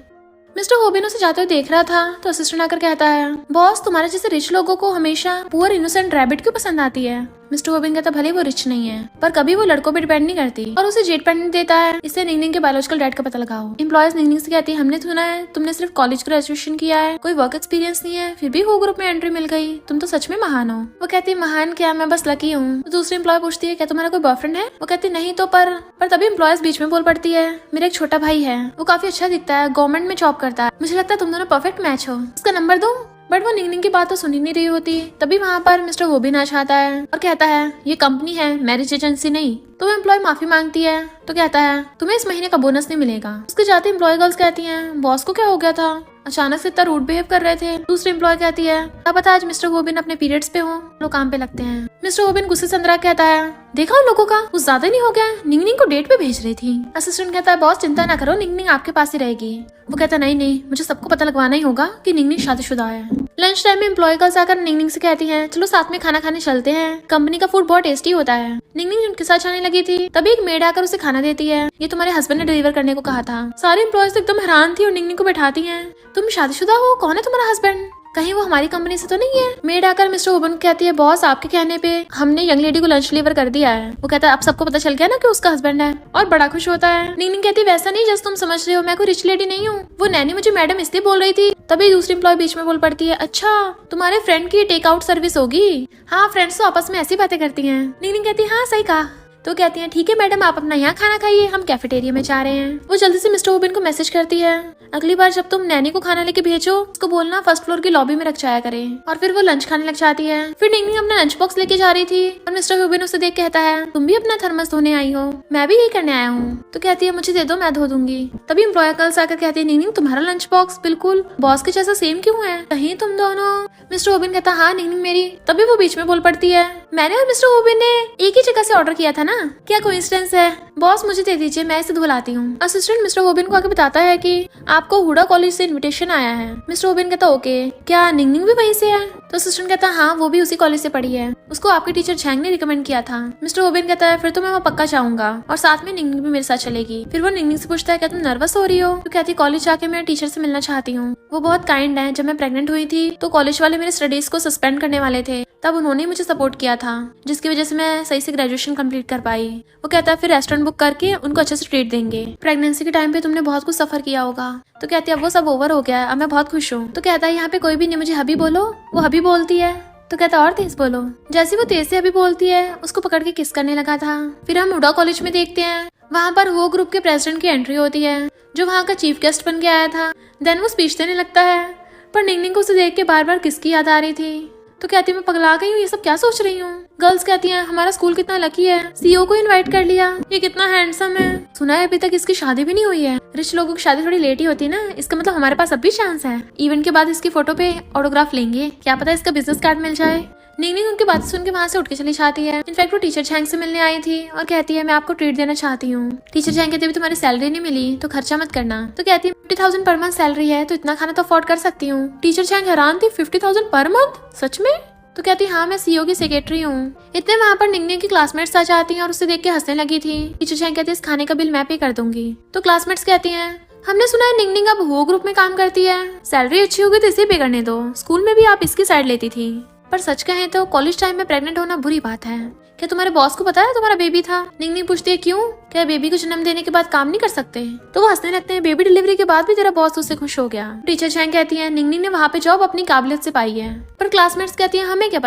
मिस्टर होबिन उसे जाते हुए देख रहा था, तो असिस्टेंट आकर कहता है, बॉस तुम्हारे जैसे रिच लोगों को हमेशा पुअर इनोसेंट रैबिट क्यों पसंद आती है। मिस्टर होबिन कहता, भले वो रिच नहीं है, पर कभी वो लड़कों पे डिपेंड नहीं करती, और उसे जेट पेंडेंट देता है, इससे निंगनिंग के बायोलॉजिकल डैड का पता लगाओ। एम्प्लॉयज निंगनिंग से कहती है, हमने सुना है तुमने सिर्फ कॉलेज ग्रेजुएशन किया है, कोई वर्क एक्सपीरियंस नहीं है, फिर भी हो ग्रुप में एंट्री मिल गई, तुम तो सच में महान हो। वो कहती है, महान क्या, मैं बस लकी हूँ। तो दूसरी एम्प्लॉय पूछती है, क्या तुम्हारा कोई बॉयफ्रेंड है। वो कहती नहीं तो, पर तभी एम्प्लॉयज बीच में बोल पड़ती है, मेरा एक छोटा भाई है, वो काफी अच्छा दिखता है, गवर्नमेंट में जॉब करता है, मुझे लगता है तुम दोनों परफेक्ट मैच हो, उसका नंबर दूं। बट वो निंगनिंग की बात तो सुन ही नहीं रही होती। तभी वहाँ पर मिस्टर होबिन आ जाता है और कहता है, ये कंपनी है, मैरिज एजेंसी नहीं। तो वो एम्प्लॉय माफी मांगती है। तो कहता है, तुम्हें इस महीने का बोनस नहीं मिलेगा। उसके जाते एम्प्लॉय गर्ल्स कहती हैं, बॉस को क्या हो गया था, अचानक से इतना रूड बिहेव कर रहे थे। दूसरी एम्प्लॉय कहती है, क्या पता आज मिस्टर होबिन अपने पीरियड्स पे हो, लोग काम पे लगते हैं। मिस्टर होबिन गुस्से से अंदर कहता है, देखा उन लोगों का, कुछ ज्यादा नहीं हो गया, निंगनिंग को डेट पे भेज रही थी। असिस्टेंट कहता है, बॉस चिंता ना करो, निंगनिंग आपके पास ही रहेगी। वो कहता है, नहीं, मुझे सबको पता लगवाना ही होगा कि निंगनिंग शादीशुदा है। लंच टाइम में एम्प्लॉय गर्ल्स आकर निंगनिंग से कहती हैं, चलो साथ में खाना खाने चलते हैं, कंपनी का फूड बहुत टेस्टी होता है। निंगनिंग उनके साथ जाने लगी थी, तभी एक मेड आकर उसे खाना देती है, ये तुम्हारे हस्बैंड ने डिलीवर करने को कहा था। सारे एम्प्लॉयज एकदम हैरान थी और निंगनिंग को बैठाती हैं, तुम शादीशुदा हो, कौन है तुम्हारा हस्बैंड। कहीं वो हमारी कंपनी से तो नहीं है। मेड आकर मिस्टर होबिन को कहती है, बॉस आपके कहने पे हमने यंग लेडी को लंच डिलीवर कर दिया है। वो कहता है अब सबको पता चल गया ना कि उसका हस्बैंड है, और बड़ा खुश होता है। निंगनिंग कहती है वैसा नहीं जैसे तुम समझ रहे हो, मैं कोई रिच लेडी नहीं हूँ। वो नैनी मुझे मैडम इसलिए बोल रही थी। तभी दूसरी एम्प्लॉय बीच में बोल पड़ती है, अच्छा तुम्हारे फ्रेंड की टेक आउट सर्विस होगी। हाँ, फ्रेंड्स तो आपस में ऐसी बातें करती हैं। निंगनिंग कहती है हाँ सही कहा। तो कहती हैं ठीक है मैडम, आप अपना यहाँ खाना खाइए, हम कैफेटेरिया में जा रहे हैं। वो जल्दी से मिस्टर होबिन को मैसेज करती है, अगली बार जब तुम नैनी को खाना लेके भेजो उसको बोलना फर्स्ट फ्लोर की लॉबी में रख जाया करे। और फिर वो लंच खाने लग जाती है। फिर निंगनिंग अपना लंच बॉक्स लेके जा रही थी और मिस्टर होबिन उसे देख कहता है, तुम भी अपना थर्मस धोने आई हो? मैं भी यही करने आया हूँ। तो कहती है मुझे दे दो, मैं धो दूंगी। तभी एम्प्लॉयर गर्ल्स आकर कहती है, निंगनिंग तुम्हारा लंच बॉक्स बिल्कुल बॉस के जैसा सेम क्यों है, कहीं तुम दोनों? मिस्टर होबिन कहता हाँ निंगनिंग मेरी। तभी वो बीच में बोल पड़ती है, मैंने और मिस्टर होबिन ने एक ही जगह से ऑर्डर किया था ना, क्या कोइंसिडेंस है? बॉस मुझे दे दीजिए, मैं इसे धुलाती हूँ। असिस्टेंट मिस्टर होबिन को आके बताता है कि आपको हुडा कॉलेज से इनविटेशन आया है। मिस्टर होबिन कहता ओके, क्या निंगनिंग भी वहीं से है? तो असिस्टेंट कहता हाँ वो भी उसी कॉलेज से पढ़ी है, उसको आपके टीचर झैंग ने रिकमेंड किया था। मिस्टर होबिन कहता है फिर तो मैं वहाँ पक्का जाऊंगा और साथ में निंगनिंग भी मेरे साथ चलेगी। फिर वो निंगनिंग से पूछता है क्या तुम नर्वस हो रही हो? तो कहती कॉलेज जाके मैं टीचर से मिलना चाहती हूँ, वो बहुत काइंड है। जब मैं प्रेग्नेंट हुई थी तो कॉलेज वाले मेरे स्टडीज को सस्पेंड करने वाले थे, तब उन्होंने मुझे सपोर्ट किया था, जिसकी वजह से मैं सही से ग्रेजुएशन कंप्लीट कर पाई। वो कहता है फिर रेस्टोरेंट बुक करके उनको अच्छे से ट्रीट देंगे। प्रेगनेंसी के टाइम पे तुमने बहुत कुछ सफर किया होगा। तो कहती है अब वो सब ओवर हो गया है, अब मैं बहुत खुश हूँ। तो कहता है यहाँ पे कोई भी नहीं, मुझे हबी बोलो। वो हबी बोलती है। तो कहता और तेज बोलो। जैसे वो तेज से हबी बोलती है उसको पकड़ के किस करने लगा था। फिर हम हुडा कॉलेज में देखते हैं, वहाँ पर वो ग्रुप के प्रेसिडेंट की एंट्री होती है जो वहाँ का चीफ गेस्ट बन के आया था। देन वो स्पीच देने लगता है, पर निंगनिंग को उसे देख के बार बार किसकी याद आ रही थी। तो कहती है मैं पगला गई हूँ, ये सब क्या सोच रही हूँ। गर्ल्स कहती हैं हमारा स्कूल कितना लकी है, सीईओ को इनवाइट कर लिया, ये कितना हैंडसम है। सुना है अभी तक इसकी शादी भी नहीं हुई है। रिच लोगों की शादी थोड़ी लेट ही होती है ना, इसका मतलब हमारे पास अब भी चांस है। इवेंट के बाद इसकी फोटो पे ऑटोग्राफ लेंगे, क्या पता इसका बिजनेस कार्ड मिल जाए। निंगनिंग उनकी बातें सुन के वहाँ से उठ के चली जाती है। इनफैक्ट वो टीचर झैंग से मिलने आई थी और कहती है मैं आपको ट्रीट देना चाहती हूँ। टीचर झैंग कहती है तुम्हारी सैलरी नहीं मिली तो खर्चा मत करना। तो कहती है 50,000 पर मंथ सैलरी है तो इतना खाना तो अफोर्ड कर सकती हूँ। टीचर झैंग हैरान थी, 50,000 पर मंथ सच में? तो कहती हाँ मैं सीईओ की सेक्रेटरी हूँ। इतने वहाँ पर निंगनिंग की क्लासमेट्स आ जाती हैं और उसे देख के हंसने लगी थी। टीचर झैंग कहती है इस खाने का बिल मैं पे कर दूंगी। तो क्लासमेट्स कहती हैं हमने सुना है निंगनिंग अब वो ग्रुप में काम करती है, सैलरी अच्छी होगी तो इसे पे करने दो, स्कूल में भी आप इसकी साइड लेती थी। पर सच कहें तो कॉलेज टाइम में प्रेग्नेंट होना बुरी बात है। क्या तुम्हारे बॉस को पता है तुम्हारा बेबी था? निंगनिंग पूछती है क्यों, क्या बेबी को जन्म देने के बाद काम नहीं कर सकते? तो वो हंसने लगते हैं, बेबी डिलीवरी के बाद भी तेरा बॉस उससे खुश हो गया। टीचर झैंग कहती है निंगनिंग ने वहाँ पे जॉब अपनी काबिलियत से पाई है। पर क्लासमेट्स कहती है हमें क्या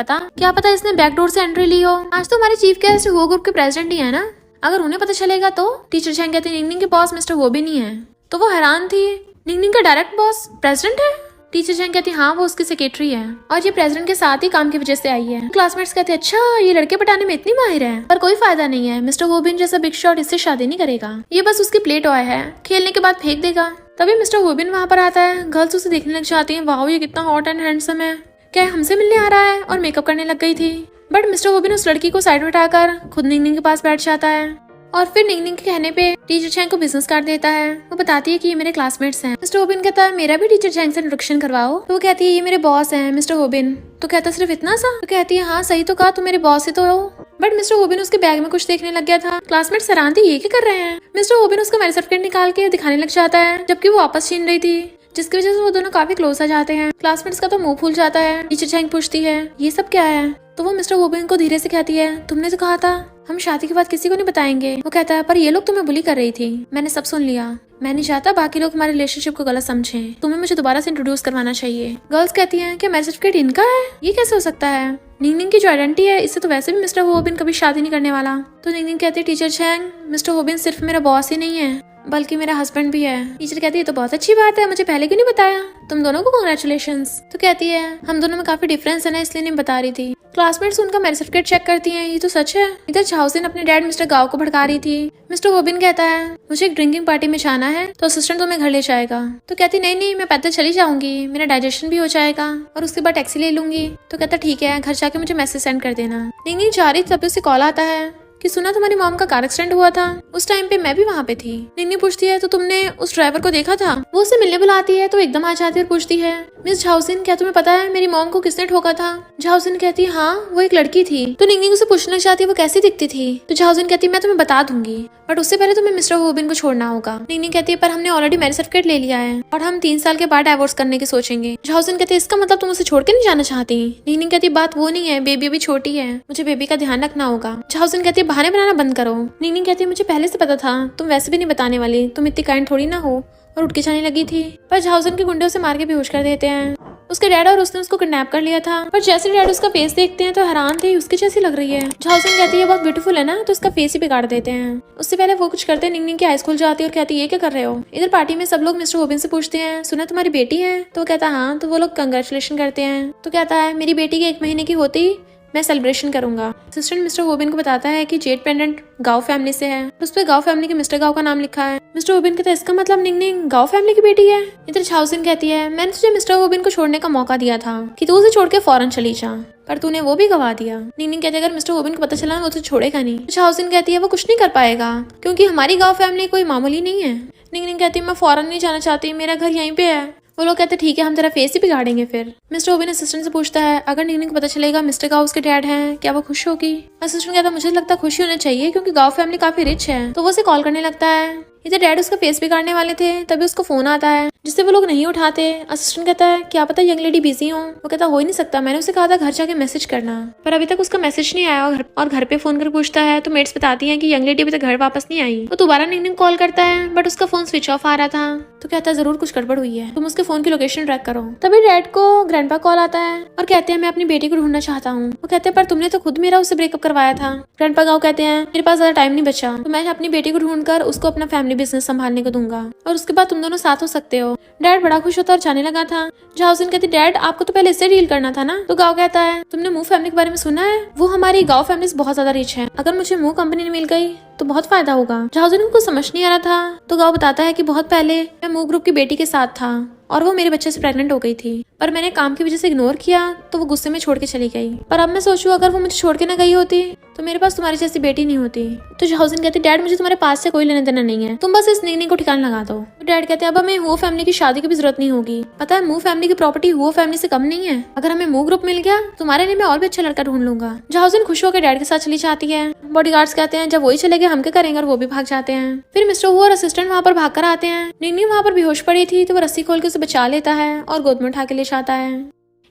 पता इसने बैकडोर से एंट्री ली हो। आज तो हमारे चीफ गेस्ट वो ग्रुप के प्रेसिडेंट ही है ना, अगर उन्हें पता चलेगा तो। टीचर झैंग कहती है निंगनिंग के बॉस मिस्टर होबिन ही है। तो वो हैरान थी, निंगनिंग का डायरेक्ट बॉस प्रेसिडेंट है? टीचर झैंग कहती हाँ वो उसकी सेक्रेटरी है और ये प्रेसिडेंट के साथ ही काम की वजह से आई है। क्लासमेट्स कहते अच्छा ये लड़के पटाने में इतनी माहिर है, पर कोई फायदा नहीं है, मिस्टर होबिन जैसा बिग शॉट इससे शादी नहीं करेगा, ये बस उसकी प्ले टॉय है, खेलने के बाद फेंक देगा। तभी मिस्टर होबिन वहाँ पर आता है। गर्ल्स उसे देखने लग जाती हैं, वाह ये कितना हॉट एंड हैंडसम है, क्या हमसे मिलने आ रहा है? और मेकअप करने लग गई थी। बट मिस्टर होबिन उस लड़की को साइड में उठाकर खुद निंगनिंग के पास बैठ जाता है और फिर निंगनिंग के कहने पे टीचर झैंग को बिजनेस कार्ड देता है। वो बताती है कि ये मेरे क्लासमेट्स हैं। मिस्टर होबिन कहता है मेरा भी टीचर झैंग से इंट्रोडक्शन करवाओ। तो वो कहती है ये मेरे बॉस हैं मिस्टर होबिन। तो कहता सिर्फ इतना सा? तो कहती है हाँ सही तो कहा, तुम मेरे बॉस ही तो हो। बट मिस्टर होबिन उसके बैग में कुछ देखने लग गया था। क्लासमेट्स हैरान थे ये क्या कर रहे हैं। मिस्टर होबिन उसका मैरिज सर्टिफिकेट निकाल के दिखाने लग जाता है, जबकि वो वापस छीन रही थी, जिसकी वजह से वो दोनों काफी क्लोज आ जाते हैं। क्लासमेट्स का तो मुंह फूल जाता है। टीचर झैंग पूछती है ये सब क्या है? तो वो मिस्टर होबिन को धीरे से कहती है तुमने तो कहा था हम शादी के बाद किसी को नहीं बताएंगे। वो कहता है पर ये लोग तुम्हें बुली कर रही थी, मैंने सब सुन लिया, मैं नहीं चाहता बाकी लोग हमारे रिलेशनशिप को गलत समझें, तुम्हें मुझे दोबारा से इंट्रोड्यूस करवाना चाहिए। गर्ल्स कहती हैं कि मैरिज सर्टिफिकेट इनका है, ये कैसे हो सकता है? निंगनिंग की जो आइडेंटिटी है इससे तो वैसे भी मिस्टर होबिन कभी शादी नहीं करने वाला। तो निंगनिंग कहती है टीचर झैंग मिस्टर होबिन सिर्फ मेरा बॉस ही नहीं है बल्कि मेरा हस्बैंड भी है। टीचर कहती है तो बहुत अच्छी बात है, मुझे पहले क्यों नहीं बताया? तुम दोनों को कांग्रेचुलेशंस। तो कहती है हम दोनों में काफी डिफरेंस है ना, इसलिए नहीं बता रही थी। क्लासमेट्स उनका मैरिज सर्टिफिकेट चेक करती हैं, ये तो सच है। इधर झाउसिन अपने डैड मिस्टर गाव को भड़का रही थी। मिस्टर होबिन कहता है मुझे एक ड्रिंकिंग पार्टी में जाना है तो असिस्टेंट तुम्हें घर ले जाएगा। तो कहती नहीं मैं पैदल चली जाऊंगी, मेरा डाइजेशन भी हो जाएगा और उसके बाद टैक्सी ले लूंगी। तो कहता ठीक है, घर जाके मुझे मैसेज सेंड कर देना। निंगनिंग जा रही तभी उसे कॉल आता है कि सुना तुम्हारी मॉम का कार एक्सीडेंट हुआ था, उस टाइम पे मैं भी वहाँ पे थी। निन्नी पूछती है तो तुमने उस ड्राइवर को देखा था? वो उससे मिलने बुलाती है तो एकदम आ जाती है और पूछती है मिस झाउसिन क्या तुम्हें पता है मेरी मॉम को किसने ठोका था? झाउसिन कहती है हाँ वो एक लड़की थी। तो निंगनिंग उसे पूछना चाहती है वो कैसी दिखती थी? तो झाउसिन कहती है मैं तुम्हें बता दूंगी बट उससे पहले तुम्हें मिस्टर होबिन को छोड़ना होगा। निंगनिंग कहती है पर हमने ऑलरेडी मैरिज सर्टिफिकेट ले लिया है और हम 3 साल के बाद डाइवोर्स करने की सोचेंगे। झाउसिन कहती है इसका मतलब तुम उसे छोड़ के नहीं जाना चाहती? निंगनिंग कहती है बात वो नहीं है, बेबी अभी छोटी है, मुझे बेबी का ध्यान रखना होगा। झाउसिन कहती है बहाने बनाना बंद करो। निंगनिंग कहती है मुझे पहले से पता था, तुम वैसे भी नहीं बताने वाली, तुम इतनी काइंड थोड़ी ना हो, और उठ के जाने लगी थी। पर झाउसिन के गुंडे उसे मार के बेहोश कर देते हैं। उसके डैड और उसने उसको किडनैप कर लिया था। पर जैसे डैड उसका फेस देखते हैं तो हैरान थे, उसकी जैसी लग रही है। झाउसिन कहती है बहुत ब्यूटीफुल है ना, तो उसका फेस ही बिगाड़ देते हैं। उससे पहले वो कुछ करते निंगनिंग की आइस खुल जाती है और कहती है ये क्या कर रहे हो? इधर पार्टी में सब लोग मिस्टर होबिन से पूछते हैं सुना तुम्हारी बेटी है? तो वो कहता है हाँ। तो वो लोग कंग्रेचुलेशन करते हैं। तो कहता है मेरी बेटी के 1 महीने की होती मैं सेलिब्रेशन करूंगा। असिस्टेंट मिस्टर होबिन को बताता है कि जेट पेंडेंट गांव फैमिली से है, उस पे गांव फैमिली के मिस्टर गांव का नाम लिखा है। मिस्टर होबिन कहता है इसका मतलब निंगनिंग गांव फैमिली की बेटी है। इधर झाउसिन कहती है मैंने तुझे मिस्टर होबिन को छोड़ने का मौका दिया था कि तू उसे छोड़ के फौरन चली जा, पर तूने वो भी गवा दिया। निंगनिंग कहती है अगर मिस्टर होबिन को पता चला वो तुझे छोड़ेगा नहीं। झाउसिन कहती है वो कुछ नहीं कर पाएगा क्योंकि हमारी गाँव फैमिली कोई मामूली नहीं है। निंगनिंग कहती है मैं फौरन नहीं जाना चाहती, मेरा घर यहीं पे है। वो लोग कहते ठीक है हम तेरा फेस ही बिगाड़ेंगे। फिर मिस्टर होबिन असिस्टेंट से पूछता है अगर निंगनिंग को पता चलेगा मिस्टर गांव उसके डैड हैं, क्या वो खुश होगी? असिस्टेंट कहता मुझे लगता है खुशी होनी चाहिए क्योंकि गांव फैमिली काफी रिच है। तो वो उसे कॉल करने लगता है। इधर डैड उसका फेस बिगाड़ने वाले थे, तभी उसको फोन आता है जिससे वो लोग नहीं उठाते। असिस्टेंट कहता है क्या पता यंग लेडी बिजी हो। वो कहता हो ही नहीं सकता, मैंने उसे कहा था घर जाके मैसेज करना, पर अभी तक उसका मैसेज नहीं आया। और घर पे फोन कर पूछता है तो मेट्स बताती है कि यंग लेडी अभी तक घर वापस नहीं आई। वो दोबारा निंगनिंग कॉल करता है बट उसका फोन स्विच ऑफ आ रहा था। तो कहता है जरूर कुछ गड़बड़ हुई है, तुम उसके फोन की लोकेशन ट्रैक करो। तभी डैड को ग्रैंडपा कॉल आता है और कहते हैं मैं अपनी बेटी को ढूंढना चाहता हूँ। वो कहते हैं पर तुमने तो खुद मेरा उससे ब्रेकअप करवाया था। ग्रैंडपा गाँव कहते हैं मेरे पास ज्यादा टाइम नहीं बचा, तो मैं अपनी बेटी को ढूंढकर उसको अपना फैमिली बिजनेस संभालने को दूंगा और उसके बाद तुम दोनों साथ हो सकते हो। डैड बड़ा खुश होता और जाने लगा था। झाउसिन कहती डैड आपको तो पहले इससे डील करना था ना। तो गाँव कहता है तुमने मूव फैमिली के बारे में सुना है? वो हमारी गाँव फैमिली से बहुत ज्यादा रिच है, अगर मुझे मूव कंपनी मिल गई तो बहुत फायदा होगा। झाउसिन को समझ नहीं आ रहा था। तो गाँव बताता है कि बहुत पहले मैं मूव ग्रुप की बेटी के साथ था और वो मेरे बच्चे से प्रेग्नेंट हो गई थी, पर मैंने काम की वजह से इग्नोर किया तो वो गुस्से में छोड़ के चली गई। पर अब मैं सोचूं अगर वो मुझे छोड़ के ना गई होती तो मेरे पास तुम्हारी जैसी बेटी नहीं होती। तो झाउसिन कहती डैड मुझे तुम्हारे पास से कोई लेना देना नहीं है, तुम बस इस निंगनिंग को ठिकाना लगा दो। तो डैड कहते हैं अब हमें हुओ फैमिली की शादी की भी जरूरत नहीं होगी, पता है मूव फैमिली की प्रॉपर्टी हुओ फैमिली से कम नहीं है। अगर हमें मूव ग्रुप मिल गया तुम्हारे लिए मैं और भी अच्छा लड़का ढूंढ लूंगा। झाउसिन खुश होकर डैड के साथ चली जाती है। बॉडीगार्ड्स कहते हैं जब वही चले गए हम क्या करेंगे, और वो भी भाग जाते हैं। फिर मिस्टर हु और असिस्टेंट वहाँ पर भाग कर आते हैं। निंगनिंग वहाँ पर बेहोश पड़ी थी तो वो रस्सी खोल के उसे बचा लेता है और गोद में उठा के ले जाता है।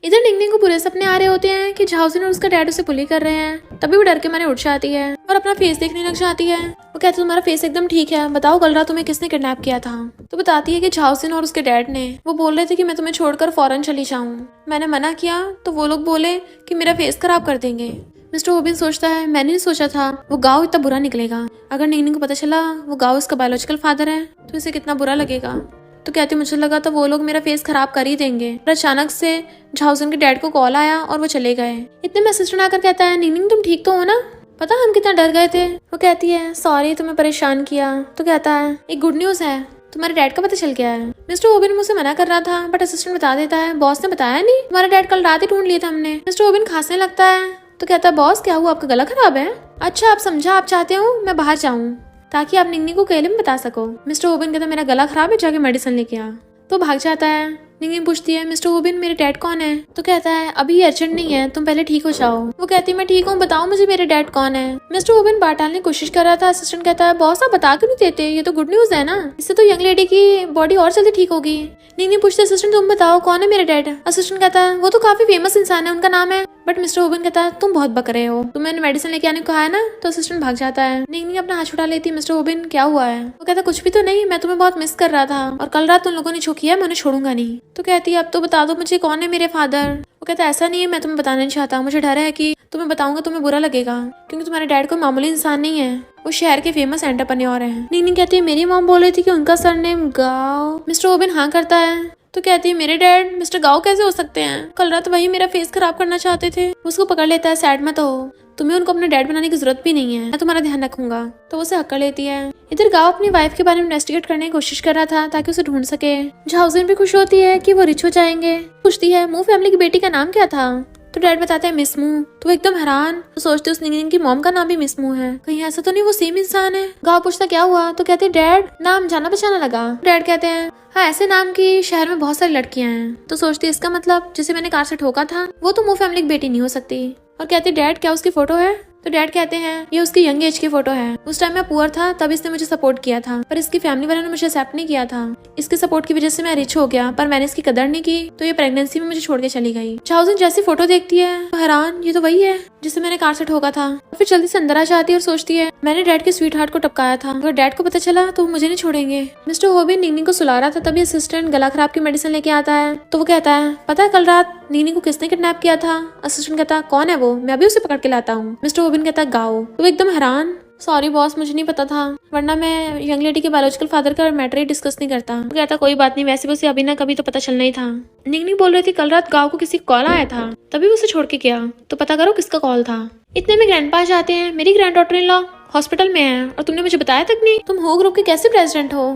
इधर निंगनिंग को बुरे सपने आ रहे होते हैं कि झाउसिन और उसका डैड उसे बुली कर रहे हैं। तभी वो डर के मारे उठ जाती है और अपना फेस देखने लग जाती है। वो कहते तुम्हारा फेस एकदम ठीक है, बताओ कल रात तुम्हें किसने किडनैप किया था? तो बताती है कि झाउसिन और उसके डैड ने। वो बोल रहे थे कि मैं तुम्हें छोड़कर फौरन चली जाऊं, मैंने मना किया तो वो लोग बोले कि मेरा फेस खराब कर देंगे। मिस्टर होबिन सोचता है मैंने नहीं सोचा था वो गाँव इतना बुरा निकलेगा। अगर निंगनिंग को पता चला वो गाँव उसका बायोलॉजिकल फादर है तो इसे कितना बुरा लगेगा। तो कहती मुझे लगा था वो लोग मेरा फेस खराब कर ही देंगे। पर अचानक से झाउसिन के डैड को कॉल आया और वो चले गए। इतने में असिस्टेंट आकर कहता है निंगनिंग तुम ठीक तो हो ना, पता हम कितना डर गए थे। वो कहती है सॉरी तुम्हें परेशान किया। तो कहता है एक गुड न्यूज है, तुम्हारे डैड का पता चल गया है। मिस्टर होबिन मुझसे मना कर रहा था बट असिस्टेंट बता देता है बॉस ने बताया नहीं, तुम्हारा डैड कल रात ही ढूंढ लिया था हमने। मिस्टर होबिन खांसने लगता है। तो कहता है बॉस क्या हुआ, आपका गला खराब है? अच्छा आप समझा, आप चाहते हो मैं बाहर जाऊँ ताकि आप निंगनिंग को अकेले में बता सको। मिस्टर होबिन कहता मेरा गला खराब है, जाके मेडिसिन लेके आ। तो भाग जाता है। निंगनिंग पूछती है मिस्टर होबिन मेरे डैड कौन है? तो कहता है अभी अर्जेंट नहीं है, तुम पहले ठीक हो जाओ। वो कहती है मैं ठीक हूँ, बताओ मुझे मेरे डैड कौन है। मिस्टर होबिन बात टालने की कोशिश कर रहा था। असिस्टेंट कहता है बॉस आप बता क्यों नहीं देते, ये तो गुड न्यूज है ना, इससे तो यंग लेडी की बॉडी और जल्दी ठीक होगी। निंगनिंग पूछती है असिस्टेंट तुम बताओ कौन है मेरे डैड? असिस्टेंट कहता है वो तो काफी फेमस इंसान है, उनका नाम है। बट मिस्टर होबिन कहता है तुम बहुत बक रहे हो, तुम्हें मेडिसिन लेके आने को कहा है ना। तो असिस्टेंट भाग जाता है। निंगनिंग अपना हाथ छुड़ा लेती है। मिस्टर होबिन क्या हुआ है? वो कहता कुछ भी तो नहीं, मैं तुम्हें बहुत मिस कर रहा था और कल रात तुम लोगों ने जो किया मैं उन्हें छोड़ूंगा नहीं। तो कहती है अब तो बता दो मुझे कौन है मेरे फादर। वो कहता ऐसा नहीं है, मैं तुम्हें बताना नहीं चाहता, मुझे डर है कि तुम्हें बताऊंगा तुम्हें बुरा लगेगा क्योंकि तुम्हारे डैड कोई मामूली इंसान नहीं है, वो शहर के फेमस एंटरप्रेन्योर है। निंगनिंग कहती है मेरी मॉम बोल रही थी कि उनका सरनेम गाओ। मिस्टर होबिन हाँ करता है। तो कहती है मेरे डैड मिस्टर गाओ कैसे हो सकते हैं, कल रात वही मेरा फेस खराब करना चाहते थे। उसको पकड़ लेता है सैड मत हो, तुम्हें उनको अपने डैड बनाने की जरूरत भी नहीं है, मैं तुम्हारा ध्यान रखूंगा। तो वो उसे हक कर लेती है। इधर गाँव अपनी वाइफ के बारे में इन्वेस्टिगेट करने की कोशिश कर रहा था ताकि उसे ढूंढ सके। झाउसिन भी खुश होती है कि वो रिच हो जाएंगे। पूछती है मूव फैमिली की बेटी का नाम क्या था? तो डैड बताते हैं मिस मू। तो वो एकदम हैरान, तो सोचते उस निंगनिंग की मॉम का नाम भी मिस मू है, कहीं ऐसा तो नहीं वो सेम इंसान है। गाओ पूछता क्या हुआ, तो कहते डैड नाम जाना पहचाना लगा। डैड कहते हैं हाँ ऐसे नाम की शहर में बहुत सारी लड़कियां हैं। तो सोचती इसका मतलब जिसे मैंने कार से ठोका था वो तो मू फैमिली की बेटी नहीं हो सकती। और कहते डैड क्या उसकी फोटो है। तो डैड कहते हैं ये उसकी यंग एज की फोटो है, उस टाइम मैं पुअर था तब इसने मुझे सपोर्ट किया था, पर इसकी फैमिली वालों ने मुझे एक्सेप्ट नहीं किया था। इसके सपोर्ट की वजह से मैं रिच हो गया, पर मैंने इसकी कदर नहीं की तो ये प्रेगनेंसी में मुझे छोड़ के चली गई। चाउजिन जैसी फोटो देखती है तो हैरान, ये तो वही है जिसे मैंने कार से ठोका था। फिर जल्दी से अंदर आ जाती है और सोचती है मैंने डैड के स्वीट हार्ट को टपकाया था, अगर डैड को पता चला तो वो मुझे नहीं छोड़ेंगे। मिस्टर होबिन निंगनिंग को सुला रहा था, तभी असिस्टेंट गला खराब की मेडिसिन लेके आता है। तो वो कहता है पता है कल रात निंगनिंग को किसने किडनैप किया था। असिस्टेंट कहता कौन है वो, मैं अभी उसे पकड़ के लाता हूँ। मिस्टर होबिन कहता गाओ। तो वो एकदम हैरान, सॉरी बॉस मुझे नहीं पता था, वरना मैं यंग लेडी के बायोलॉजिकल फादर का मैटर ही डिस्कस नहीं करता। वो कहता कोई बात नहीं, वैसे भी उसे अभी ना कभी तो पता चलना ही था। निंगनिंग बोल रही थी कल रात गाँव को किसी कॉल आया था, तभी उसे छोड़ के गया, तो पता करो किसका कॉल था। इतने में ग्रैंडपा जाते हैं, मेरी grand daughter in law hospital में है और तुमने मुझे बताया तक नहीं, तुम हो ग्रुप के कैसे प्रेसिडेंट हो,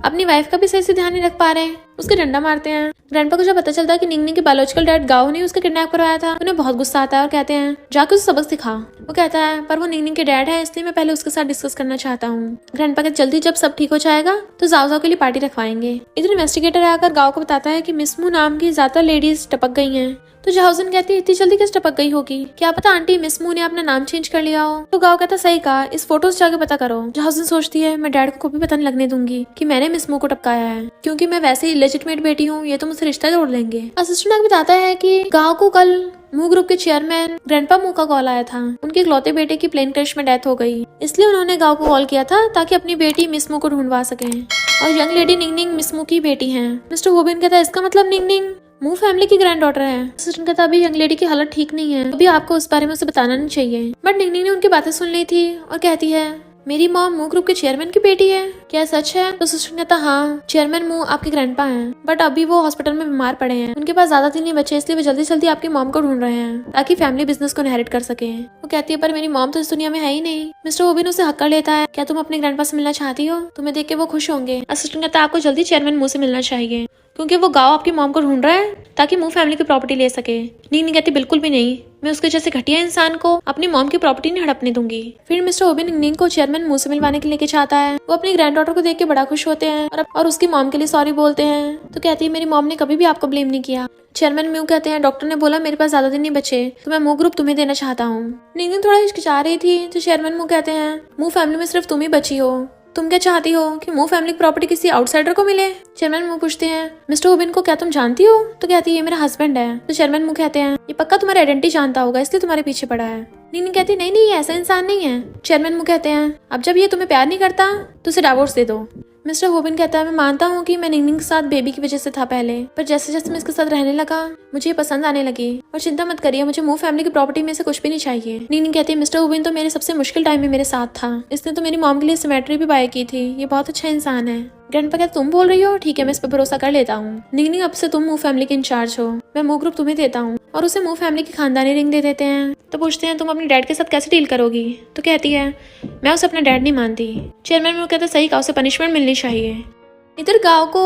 अपनी वाइफ का भी सही से ध्यान नहीं रख पा रहे। उसके डंडा मारते हैं। ग्रैंडपा को जब पता चलता है कि निंगनिंग के बायोलॉजिकल डैड गाओ ने उसका किडनैप करवाया था, उन्हें बहुत गुस्सा आता है और कहते हैं जाके उसे सबक सिखा। वो कहता है पर वो निंगनिंग के डैड है, इसलिए मैं पहले उसके साथ डिस्कस करना चाहता हूँ। ग्रैंडपा कहते जल्दी जब सब ठीक हो जाएगा तो जाओ के लिए पार्टी रखवाएंगे। इधर इन्वेस्टिगेटर आकर गाओ को बताता है कि मिस मू नाम की ज्यादा लेडीज टपक गई हैं। तो जाओजिन कहती है इतनी जल्दी कैसे टपक गई होगी, क्या पता आंटी मिस मू ने अपना नाम चेंज कर लिया हो। तो गाओ कहता सही कहा, इस फोटो से जाके पता करो। जाओजिन सोचती है मैं डैड को भी पता नहीं लगने दूंगी कि मैंने मिस मू को टपकाया है, क्योंकि मैं वैसे ही इलेजिटिमेट बेटी हूँ, ये तो मुझसे रिश्ता तोड़ लेंगे। असिस्टेंट बताता है कि गाओ को कल मू ग्रुप के चेयरमैन ग्रैंडपा मू का कॉल आया था, उनके इकलौते बेटे की प्लेन क्रैश में डेथ हो गई, इसलिए उन्होंने गाओ को कॉल किया था ताकि अपनी बेटी मिस मू को ढूंढवा सके। और यंग लेडी निंगनिंग मिस मू की बेटी है। मिस्टर होबिन कहता है इसका मतलब निंगनिंग मू फैमिली की ग्रैंड डॉटर है। असिस्टेंट कहता अभी यंग लेडी की हालत ठीक नहीं है, अभी आपको उस बारे में उसे बताना नहीं चाहिए। बट निंगनिंग ने उनकी बातें सुन ली थी और कहती है मेरी मॉम मू ग्रुप के चेयरमैन की बेटी है, क्या सच है। तो असिस्टेंट कहता हाँ चेयरमैन मू आपके ग्रैंडपा हैं, बट अभी वो हॉस्पिटल में बीमार पड़े हैं, उनके पास ज्यादा दिन नहीं बचे, इसलिए वे जल्दी जल्दी आपकी मॉम को ढूंढ रहे हैं ताकि फैमिली बिजनेस को इनहेरिट कर सके। वो कहती है पर मेरी मॉम तो इस दुनिया में है ही नहीं। मिस्टर होबिन उसे हक कर लेता है, क्या तुम अपने ग्रैंडपा से मिलना चाहती हो, तुम्हें देख के वो खुश होंगे। असिस्टेंट कहता है आपको जल्दी चेयरमैन मू से मिलना चाहिए, क्योंकि वो गाँव आपकी मॉम को ढूंढ रहा है ताकि मू फैमिली की प्रॉपर्टी ले सके। निंगनिंग कहती बिल्कुल भी नहीं, मैं उसके जैसे घटिया इंसान को अपनी मॉम की प्रॉपर्टी नहीं हड़पने दूंगी। फिर मिस्टर होबिन निंगनिंग को चेयरमैन मू से मिलवाने के लिए चाहता है। वो अपनी ग्रैंड डॉटर को देख के बड़ा खुश होते हैं और उसकी मॉम के लिए सॉरी बोलते हैं। तो कहती है मेरी मॉम ने कभी भी आपको ब्लेम नहीं किया। चेयरमैन म्यू कहते हैं डॉक्टर ने बोला मेरे पास ज्यादा दिन नहीं बचे, तो मैं मू ग्रुप तुम्हें देना चाहता हूँ। निंगनिंग थोड़ा हिचकिचा रही थी, तो चेयरमैन मू कहते हैं मू फैमिली में सिर्फ तुम ही बची हो, तुम क्या चाहती हो कि मू फैमिली की प्रॉपर्टी किसी आउटसाइडर को मिले। चेयरमैन मू पूछते हैं मिस्टर होबिन को क्या तुम जानती हो। तो कहती है ये मेरा हस्बैंड है। तो चेयरमैन मू कहते हैं ये पक्का तुम्हारी आइडेंटिटी जानता होगा, इसलिए तुम्हारे पीछे पड़ा है। निंगनिंग कहती नहीं नहीं ये ऐसा इंसान नहीं है। चेयरमैन मू कहते हैं अब जब ये तुम्हें प्यार नहीं करता तो उसे डिवोर्स दे दो। मिस्टर होबिन कहता है मैं मानता हूँ कि मैं निंगनिंग के साथ बेबी की वजह से था पहले, पर जैसे जैसे मैं इसके साथ रहने लगा मुझे ये पसंद आने लगी, और चिंता मत करिए मुझे मू फैमिली की प्रॉपर्टी में से कुछ भी नहीं चाहिए। निंगनिंग कहती है मिस्टर होबिन तो मेरे सबसे मुश्किल टाइम में मेरे साथ था, इसने तो मेरी मॉम के लिए सिमेट्री भी बाय की थी, ये बहुत अच्छा इंसान है। ग्रैंडपा कहते तुम बोल रही हो, ठीक है मैं इस पर भरोसा कर लेता हूँ। निंगनिंग अब से तुम मू फैमिली के इंचार्ज हो, मैं मू ग्रुप तुम्हें देता हूँ। और उसे मू फैमिली की खानदानी रिंग दे देते हैं। तो पूछते हैं तुम अपने डैड के साथ कैसे डील करोगी। तो कहती है मैं उसे अपना डैड नहीं मानती। चेयरमैन मू कहते सही कहा, उसे पनिशमेंट मिलनी चाहिए। इधर गाँव को